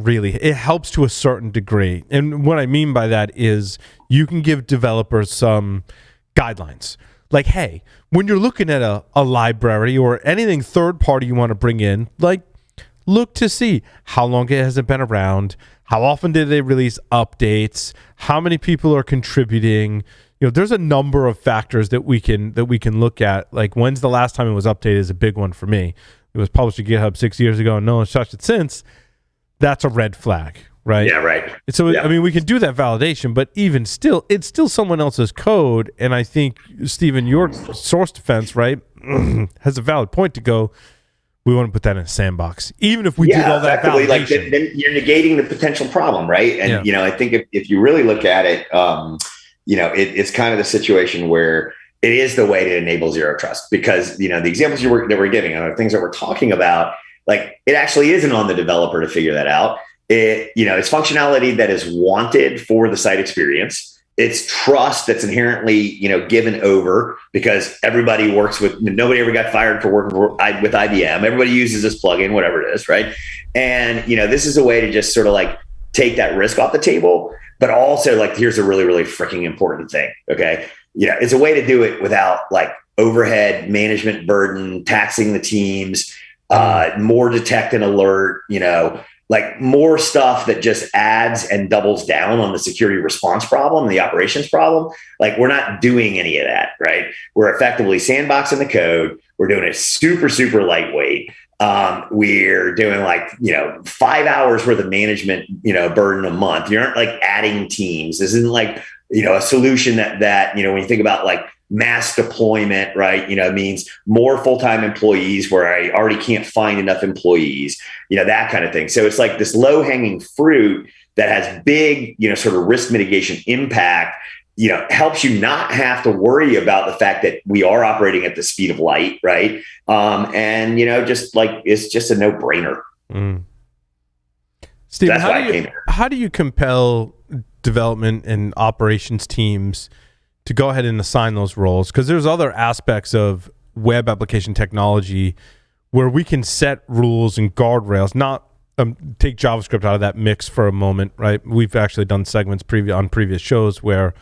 really, it helps to a certain degree. And what I mean by that is you can give developers some guidelines. Like, hey, when you're looking at a library or anything third party you want to bring in, like, look to see how long it has been around, how often did they release updates, how many people are contributing. You know, there's a number of factors that we can look at. Like, when's the last time it was updated is a big one for me. It was published to GitHub 6 years ago and no one's touched it since. That's a red flag, right? Yeah, right. So, yeah. I mean, we can do that validation, but even still, it's still someone else's code. And I think, Stephen, your source defense, right, has a valid point to go, we want to put that in a sandbox. Even if we did all that validation. Like, then you're negating the potential problem, right? And, you know, I think if you really look at it, you know, it's kind of the situation where it is the way to enable zero trust because, you know, the examples that we're giving are things that we're talking about. Like, it actually isn't on the developer to figure that out. You know, it's functionality that is wanted for the site experience. It's trust that's inherently, you know, given over because everybody works with, nobody ever got fired for working with IBM. Everybody uses this plugin, whatever it is, right? And, you know, this is a way to just sort of like take that risk off the table, but also like, here's a really, really freaking important thing, okay? You know, it's a way to do it without like overhead management burden, taxing the teams, more detect and alert, you know, like more stuff that just adds and doubles down on the security response problem, the operations problem. Like, we're not doing any of that, right? We're effectively sandboxing the code. We're doing it super, super lightweight. We're doing like, you know, 5 hours worth of management, you know, burden a month. You aren't like adding teams. This isn't like, you know, a solution that, you know, when you think about like mass deployment, right? You know, it means more full-time employees where I already can't find enough employees, you know, that kind of thing. So it's like this low-hanging fruit that has big, you know, sort of risk mitigation impact, you know, helps you not have to worry about the fact that we are operating at the speed of light, right? And, you know, just like, it's just a no-brainer. Stephen, how do you compel development and operations teams to go ahead and assign those roles? Because there's other aspects of web application technology where we can set rules and guardrails, not take JavaScript out of that mix for a moment, right? We've actually done segments on previous shows where,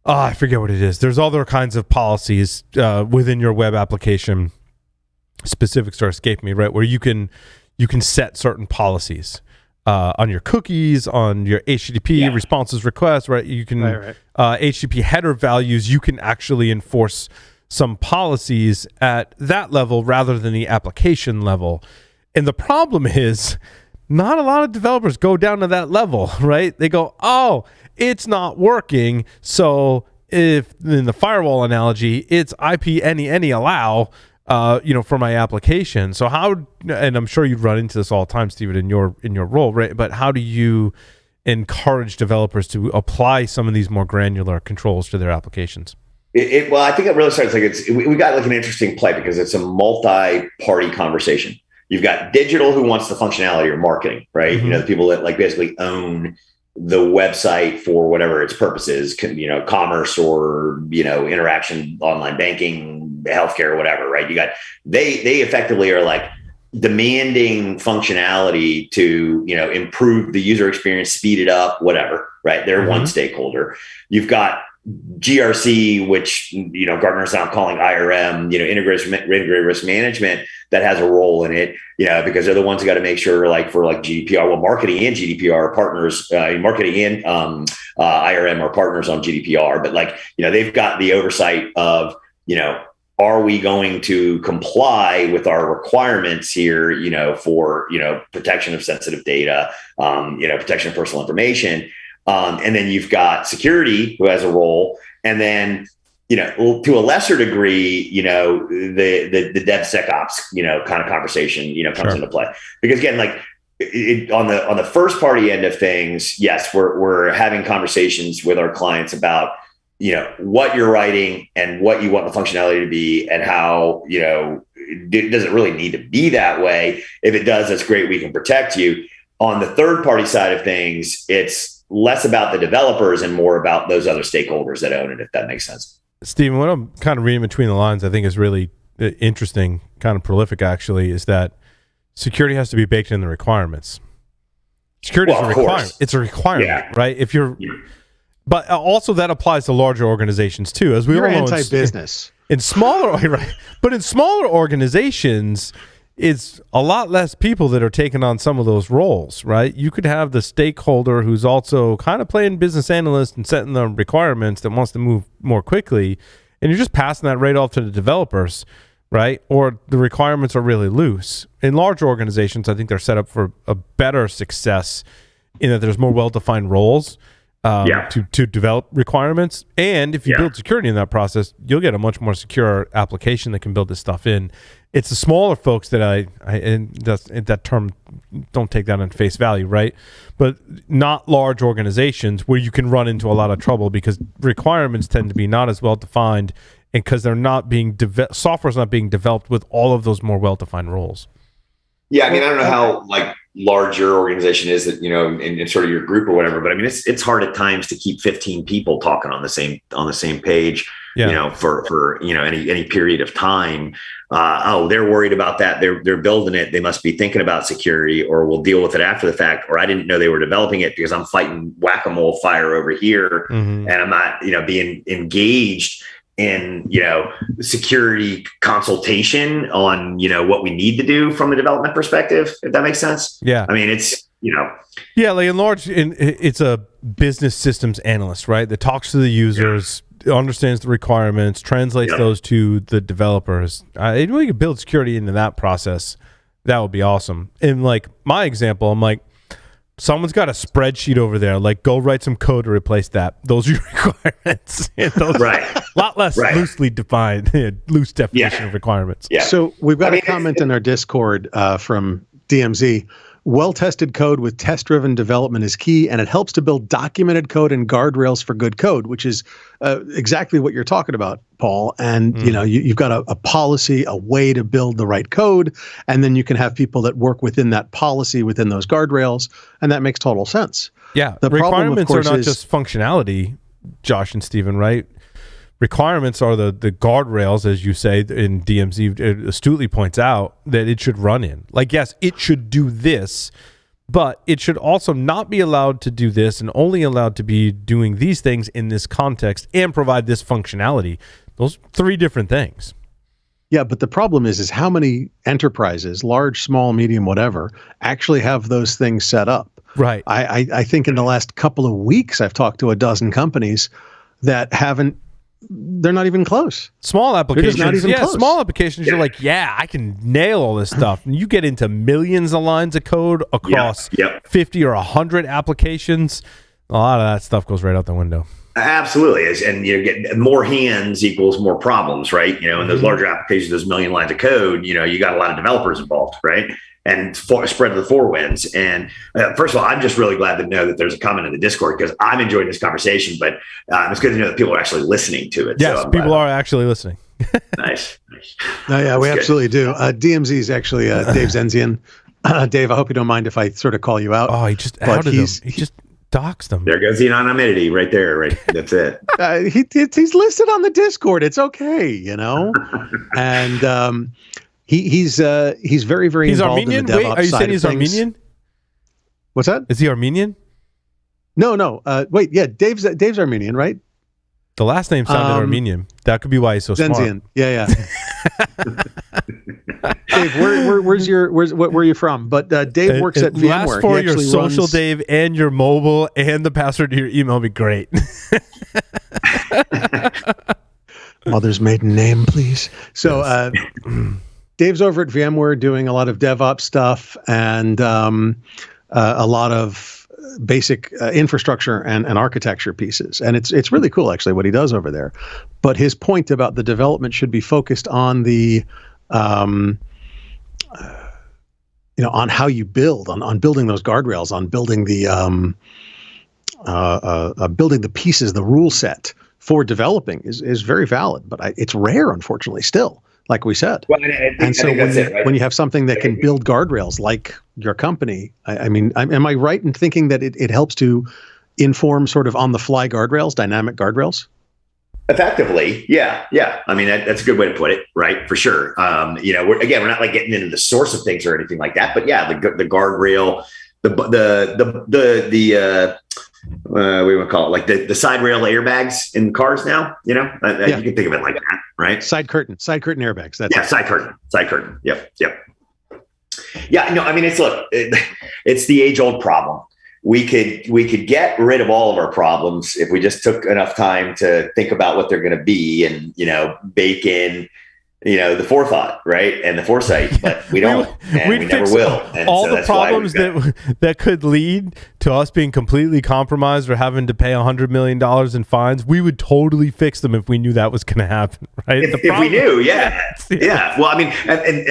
I forget what it is. There's other kinds of policies within your web application, specifics are escaping me, right? Where you can set certain policies. On your cookies, on your HTTP responses requests, right? You can HTTP header values. You can actually enforce some policies at that level rather than the application level. And the problem is, not a lot of developers go down to that level, right? They go, oh, it's not working. So if in the firewall analogy, it's IP any allow. You know, for my application. So how, and I'm sure you'd run into this all the time, Stephen, in your role, right? But how do you encourage developers to apply some of these more granular controls to their applications? Well, I think it really starts we got like an interesting play because it's a multi-party conversation. You've got digital who wants the functionality or marketing, right? Mm-hmm. You know, the people that like basically own the website for whatever its purposes, commerce or, interaction, online banking, healthcare, whatever, right? They effectively are like demanding functionality to, improve the user experience, speed it up, whatever, right? They're one stakeholder. You've got GRC, which, Gartner's now calling IRM, integrated risk management, that has a role in it, because they're the ones who got to make sure, for GDPR, well, marketing and GDPR are partners, marketing and IRM are partners on GDPR, but they've got the oversight of, are we going to comply with our requirements here, for, protection of sensitive data, protection of personal information. And then you've got security who has a role. And then, to a lesser degree, the DevSecOps, kind of conversation, comes into play. Because again, on the first party end of things, yes, we're having conversations with our clients about, what you're writing and what you want the functionality to be and how, does it really need to be that way? If it does, that's great. We can protect you. On the third party side of things, it's less about the developers and more about those other stakeholders that own it, if that makes sense. Stephen, what I'm kind of reading between the lines, I think is really interesting, kind of prolific actually, is that security has to be baked in the requirements. Security is a requirement. It's a requirement, right? But also that applies to larger organizations too, as we all know. Anti-business. In smaller, right? But in smaller organizations, it's a lot less people that are taking on some of those roles, right? You could have the stakeholder who's also kind of playing business analyst and setting the requirements that wants to move more quickly, and you're just passing that right off to the developers, right? Or the requirements are really loose. In large organizations, I think they're set up for a better success in that there's more well-defined roles to develop requirements. And if you build security in that process, you'll get a much more secure application that can build this stuff in. It's the smaller folks that and that term, don't take that on face value, right? But not large organizations where you can run into a lot of trouble because requirements tend to be not as well defined, and because they're not being software's not being developed with all of those more well defined roles. Yeah, I mean, I don't know how large your organization is that, in sort of your group or whatever, but I mean, it's hard at times to keep 15 people talking on the same page, for any period of time. They're worried about that. They're building it. They must be thinking about security, or we'll deal with it after the fact. Or I didn't know they were developing it because I'm fighting whack-a-mole fire over here, and I'm not, being engaged in, security consultation on, what we need to do from a development perspective, if that makes sense. Yeah. I mean, it's, Yeah, it's a business systems analyst, right? That talks to the users, understands the requirements, translates those to the developers. If we could build security into that process, that would be awesome. In my example, I'm like, someone's got a spreadsheet over there. Go write some code to replace that. Those are your requirements. Right. A lot less loosely defined, loose definition of requirements. Yeah. So we've got a comment in our Discord from DMZ. Well-tested code with test-driven development is key, and it helps to build documented code and guardrails for good code, which is exactly what you're talking about, Paul. And you've got a policy, a way to build the right code, and then you can have people that work within that policy, within those guardrails, and that makes total sense. Yeah, the requirements problem, of course, are not just functionality, Josh and Stephen, right? Requirements are the guardrails, as you say, and DMZ astutely points out that it should run in. Yes, it should do this, but it should also not be allowed to do this and only allowed to be doing these things in this context and provide this functionality. Those three different things. Yeah, but the problem is how many enterprises, large, small, medium, whatever, actually have those things set up. Right. I think in the last couple of weeks, I've talked to a dozen companies that they're not even close. Small applications. They're just not even close. Small applications, you're like, I can nail all this stuff. And you get into millions of lines of code across 50 or 100 applications. A lot of that stuff goes right out the window. Absolutely. And get more hands equals more problems, right? In those larger applications, those million lines of code, you got a lot of developers involved, right? spread the 4 wins. And first of all, I'm just really glad to know that there's a comment in the Discord, because I'm enjoying this conversation, but it's good to know that people are actually listening to it. Yes, so people are actually listening. Nice. No, yeah, we absolutely do. DMZ is actually Dave Zenzian. Dave, I hope you don't mind if I sort of call you out. Oh, he just outed him. He just doxed him. There goes the anonymity right there. Right, that's it. He's listed on the Discord. It's okay, and he's very, very he's involved Armenian? in the DevOps Wait, are you side saying he's of things. Armenian? What's that? Is he Armenian? No. Wait, yeah, Dave's Armenian, right? The last name sounded Armenian. That could be why he's so Zenzian. smart. Yeah. Dave, where are you from? But Dave works at VMware. Last for your social, Dave, and your mobile, and the password to your email would be great. Mother's maiden name, please. So Dave's over at VMware doing a lot of DevOps stuff and a lot of basic infrastructure and architecture pieces. And it's really cool, actually, what he does over there. But his point about the development should be focused on the, on how you build, on building those guardrails, on building the pieces, the rule set for developing is very valid. But it's rare, unfortunately, still. Like we said. Well, and so when you have something that can build guardrails like your company, I mean, am I right in thinking that it helps to inform sort of on-the-fly guardrails, dynamic guardrails? Effectively, yeah. I mean, that's a good way to put it, right? For sure. We're not like getting into the source of things or anything like that, but yeah, the guardrail, what do you want to call it? Like the side rail airbags in cars now, you can think of it like that, right? Side curtain airbags. Side curtain. Yep. Yeah. No, I mean, it's the age old problem. We could get rid of all of our problems if we just took enough time to think about what they're going to be and, bake in, the forethought, right? And the foresight, but we don't, and we never will. And all the problems that could lead to us being completely compromised or having to pay $100 million in fines. We would totally fix them if we knew that was going to happen, right? If we knew, yeah. Well, I mean,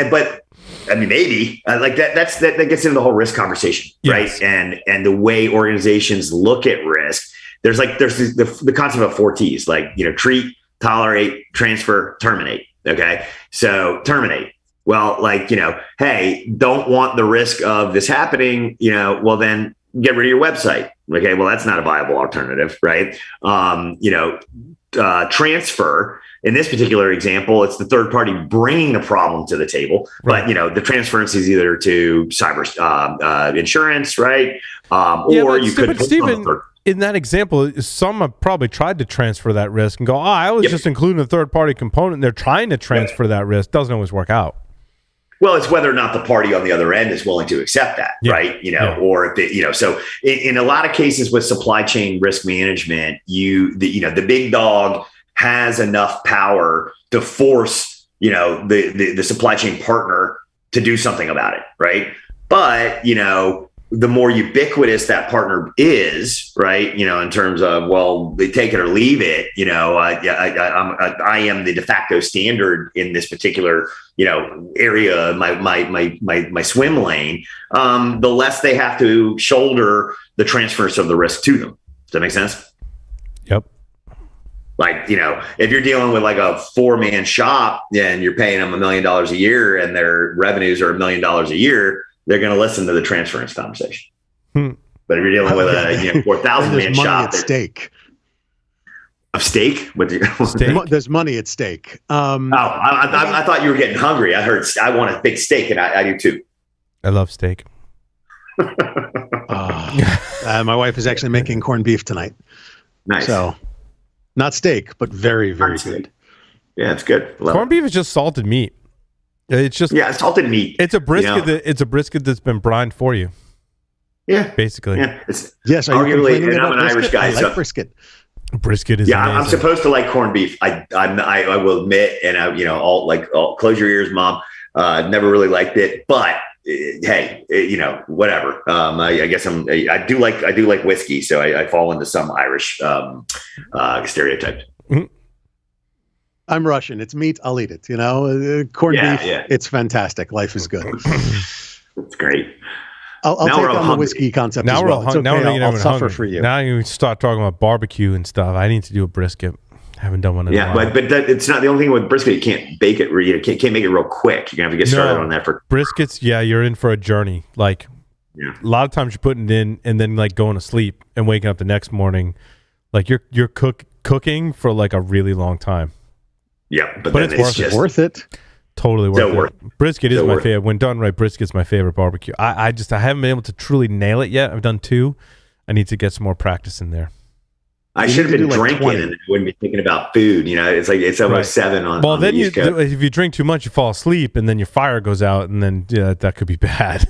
but I mean, maybe like that gets into the whole risk conversation, right? Yes. And the way organizations look at risk, there's the concept of 4 T's, like, treat, tolerate, transfer, terminate. Okay. So terminate. Well, hey, don't want the risk of this happening, well, then get rid of your website. Okay. Well, that's not a viable alternative, right? Transfer. In this particular example, it's the third party bringing the problem to the table, right. But the transference is either to cyber insurance, right? Or you could. Stephen, in that example, some have probably tried to transfer that risk and go, I was just including a third party component. They're trying to transfer that risk. Doesn't always work out. Well, it's whether or not the party on the other end is willing to accept that, right? Or if so in a lot of cases with supply chain risk management, the big dog has enough power to force, the supply chain partner to do something about it, right? But, the more ubiquitous that partner is, right? In terms of, well, they take it or leave it. I am the de facto standard in this particular, area, my swim lane. The less they have to shoulder the transfers of the risk to them. Does that make sense? Yep. Like, if you're dealing with like a 4-man shop and you're paying them $1 million a year and their revenues are $1 million a year, they're going to listen to the transference conversation. But if you're dealing with a 4,000-man shop, at stake. Of steak? There's money at stake. I thought you were getting hungry. I heard I want a big steak, and I do too. I love steak. My wife is actually making corned beef tonight. Nice. So, not steak, but very, very good. Yeah, it's good. Corned beef is just salted meat. It's just salted meat. It's a brisket. It's a brisket that's been brined for you. Yeah, basically. Yeah, yes. Are you complaining about I'm an Irish guy. I like brisket. Brisket is amazing. I'm supposed to like corned beef. I will admit, and close your ears, Mom. Never really liked it, but hey, whatever. I guess I do like whiskey, so I fall into some Irish stereotype. Mm-hmm. I'm Russian. It's meat. I'll eat it. Corned beef. Yeah. It's fantastic. Life is good. That's great. I'll take on the whiskey concept now as well. It's okay. Now I'll suffer hungry. for you. Now you start talking about barbecue and stuff. I need to do a brisket. I haven't done one in a while. But it's not the only thing with brisket. You can't bake it. You can't make it real quick. You're gonna have to get started on that for briskets. Yeah, you're in for a journey. Like a lot of times you're putting it in and then like going to sleep and waking up the next morning. Like you're cooking for like a really long time. Yeah, but it's worth it. Totally worth it. Brisket is my favorite. When done right, brisket's my favorite barbecue. I haven't been able to truly nail it yet. I've done 2. I need to get some more practice in there. I should have been drinking and I wouldn't be thinking about food. It's almost 7 on. Well, then if you drink too much, you fall asleep, and then your fire goes out, and then that could be bad.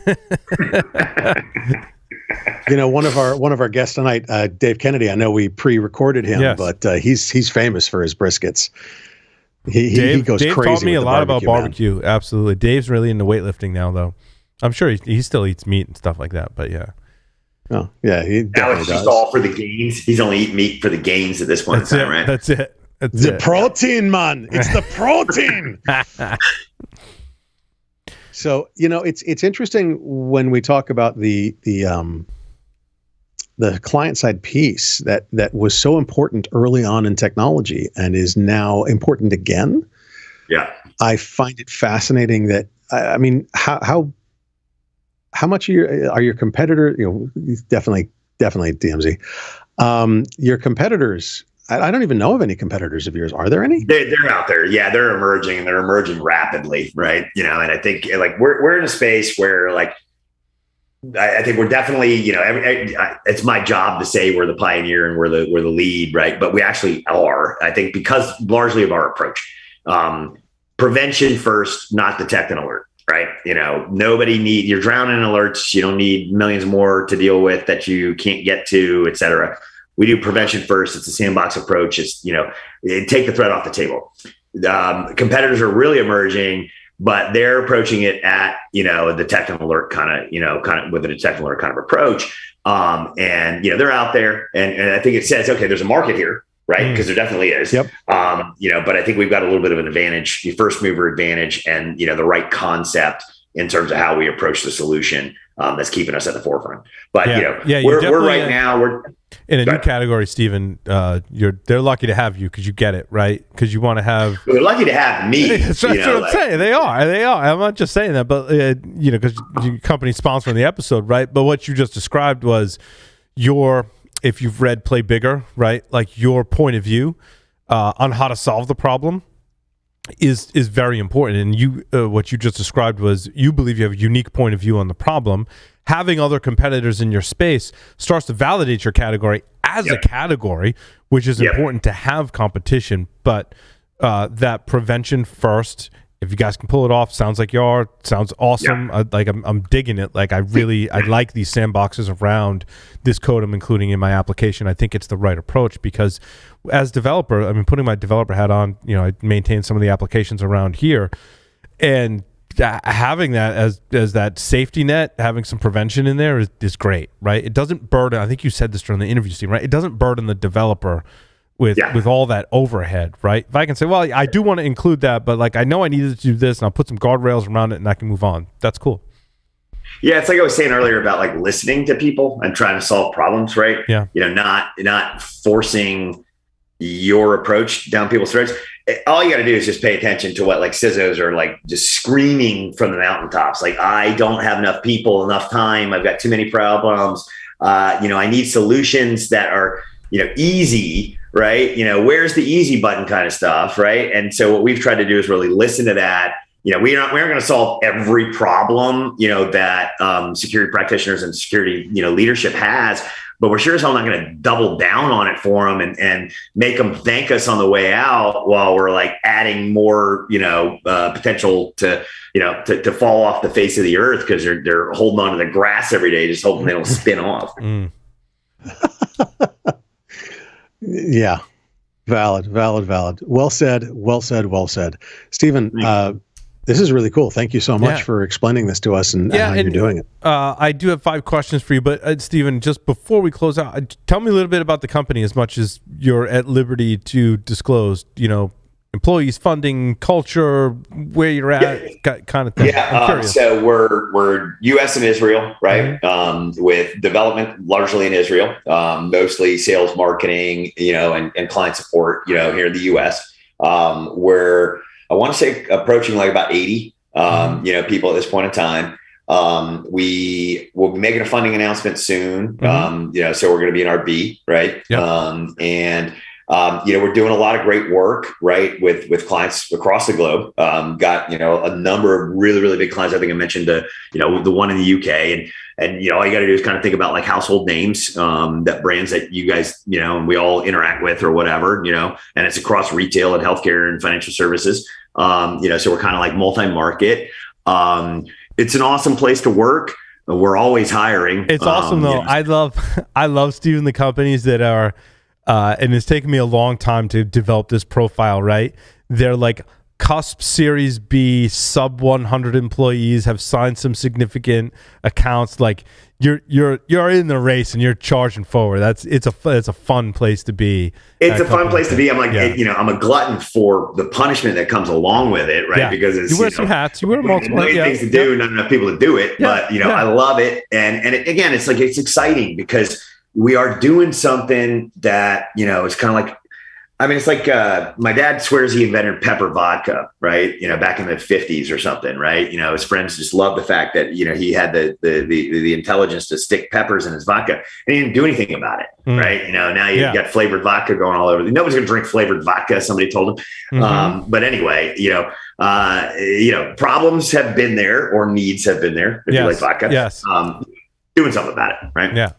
One of our guests tonight, Dave Kennedy. I know we pre-recorded him, but he's famous for his briskets. He goes Dave crazy. Dave taught me a lot about barbecue. Man. Absolutely, Dave's really into weightlifting now, though. I'm sure he still eats meat and stuff like that. But yeah. Oh yeah, he now it's just all for the gains. He's only eating meat for the gains at this point in time, right? That's it. It's the protein, man. It's the protein. So it's interesting when we talk about the client side piece that was so important early on in technology and is now important again. Yeah, I find it fascinating that I mean how much are your competitor? Definitely DMZ. Your competitors. I don't even know of any competitors of yours. Are there any? They're out there. Yeah, they're emerging, and they're emerging rapidly, right? And I think like we're in a space where like I think we're definitely it's my job to say we're the pioneer and we're the lead, right? But we actually are. I think because largely of our approach, prevention first, not detect and alert. Right. You're drowning in alerts. You don't need millions more to deal with that you can't get to, et cetera. We do prevention first. It's a sandbox approach. It's, take the threat off the table. Competitors are really emerging, but they're approaching it at, a detect and alert kind of with a detect and alert kind of approach. They're out there and I think it says, okay, there's a market here. Right. Because there definitely is. Yep. But I think we've got a little bit of an advantage, the first mover advantage and, the right concept in terms of how we approach the solution that's keeping us at the forefront. But, we're right now, we're in a new category, Stephen. They're lucky to have you because you get it, right? Because you want to have. They're lucky to have me. That's what I'm saying. They are. I'm not just saying that, but, because your company sponsoring the episode, right? But what you just described was if you've read Play Bigger, right? Like your point of view on how to solve the problem is very important. And you, what you just described was you believe you have a unique point of view on the problem. Having other competitors in your space starts to validate your category as a category, which is important to have competition. But that prevention first, if you guys can pull it off, sounds like you are. Sounds awesome. Yeah. I'm digging it. Like I like these sandboxes around this code I'm including in my application. I think it's the right approach because as developer, I mean, putting my developer hat on, I maintain some of the applications around here, and having that as that safety net, having some prevention in there is great, right? It doesn't burden. I think you said this during the interview, Steve, right? It doesn't burden the developer with all that overhead, right? If I can say, well, I do want to include that, but like I know I needed to do this and I'll put some guardrails around it and I can move on. That's cool. Yeah, it's like I was saying earlier about like listening to people and trying to solve problems, right? Yeah. Not forcing your approach down people's throats. All you got to do is just pay attention to what like CISOs are like just screaming from the mountaintops. Like, I don't have enough people, enough time. I've got too many problems. I need solutions that are, easy, right? Where's the easy button kind of stuff, right? And so what we've tried to do is really listen to that. We aren't going to solve every problem, that security practitioners and security, leadership has, but we're sure as hell not going to double down on it for them and make them thank us on the way out while we're like adding more, potential to fall off the face of the earth because they're holding on to the grass every day, just hoping they don't spin off. Yeah. Valid. Well said. Stephen, this is really cool. Thank you so much for explaining this to us and how you're doing it. I do have 5 questions for you, but Stephen, just before we close out, tell me a little bit about the company as much as you're at liberty to disclose. employees, funding, culture, where you're at, kind of thing. Yeah. So we're U.S. and Israel, right? With development largely in Israel, mostly sales, marketing, and client support, here in the U.S. We're, I want to say, approaching like about 80, people at this point in time. We will be making a funding announcement soon. So we're going to be in our B, right? Yep. We're doing a lot of great work, right, with clients across the globe. Got, a number of really, really big clients. I think I mentioned the one in the UK, and all you got to do is kind of think about like household names, that brands that you guys, and we all interact with or whatever, and it's across retail and healthcare and financial services. So we're kind of like multi-market. It's an awesome place to work. We're always hiring. It's awesome though. I love Steven, the companies that are, and it's taken me a long time to develop this profile, right? They're like cusp Series B, sub 100 employees, have signed some significant accounts. Like you're in the race and you're charging forward. It's a fun place to be. It's a fun place to be. I'm like, I'm a glutton for the punishment that comes along with it, right? Yeah. Because it's, you wear some hats, you wear multiple things to do, not enough people to do it, but I love it. And again, it's like, it's exciting because we are doing something that, it's kind of like, it's like my dad swears he invented pepper vodka, right? Back in the 50s or something, right? His friends just love the fact that, he had the intelligence to stick peppers in his vodka and he didn't do anything about it, right? Now you've got flavored vodka going all over. Nobody's going to drink flavored vodka, somebody told him. But anyway, problems have been there or needs have been there if you like vodka. Yes. Doing something about it, right? Yeah.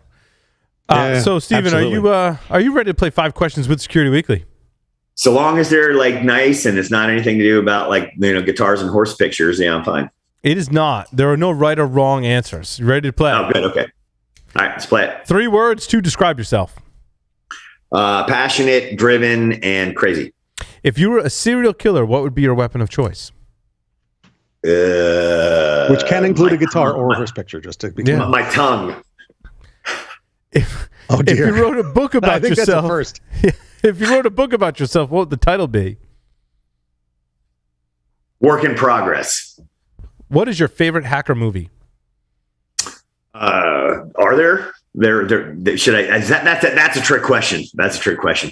So, Steven, are you ready to play 5 questions with Security Weekly? So long as they're like nice and it's not anything to do about like, guitars and horse pictures, I'm fine. It is not. There are no right or wrong answers. You ready to play? Oh, good. Okay. All right, let's play it. 3 words to describe yourself. Passionate, driven, and crazy. If you were a serial killer, what would be your weapon of choice? Which can include a guitar or a horse picture, just to be clear. My tongue. If you wrote a book about yourself, first. If you wrote a book about yourself, what would the title be? Work in progress. What is your favorite hacker movie? Are there? Should I? That's a trick question. That's a trick question.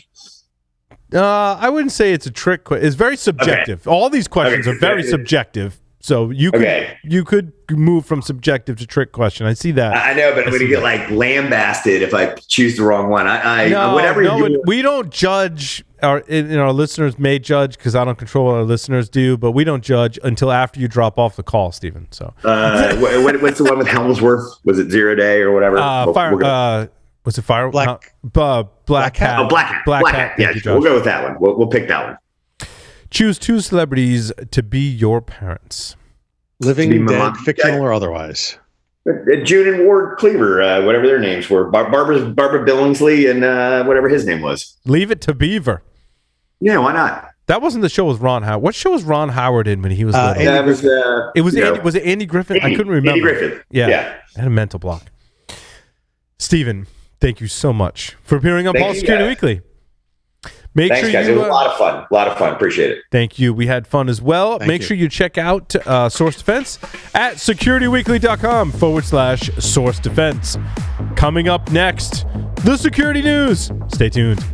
I wouldn't say it's a trick. It's very subjective. Okay. All these questions are very subjective. So you could move from subjective to trick question. I see that. I know, but I'm going to get like lambasted if I choose the wrong one. We don't judge. Our listeners may judge because I don't control what our listeners do, but we don't judge until after you drop off the call, Steven. So what's the one with Helmsworth? Was it 0 Day or whatever? Was it Fire? Black Hat. Black Hat. Yeah, we'll go with that one. We'll pick that one. Choose 2 celebrities to be your parents. Living, dead, fictional, or otherwise. June and Ward Cleaver, whatever their names were. Barbara Billingsley and whatever his name was. Leave It to Beaver. Yeah, why not? That wasn't the show with Ron Howard. What show was Ron Howard in when he was little? Was it Andy Griffin? I couldn't remember. Andy Griffin. Yeah. I had a mental block. Steven, thank you so much for appearing on Paul Security Weekly. Thanks, guys. It was a lot of fun. Appreciate it. Thank you. We had fun as well. Make sure you check out Source Defense at securityweekly.com/Source Defense. Coming up next, the security news. Stay tuned.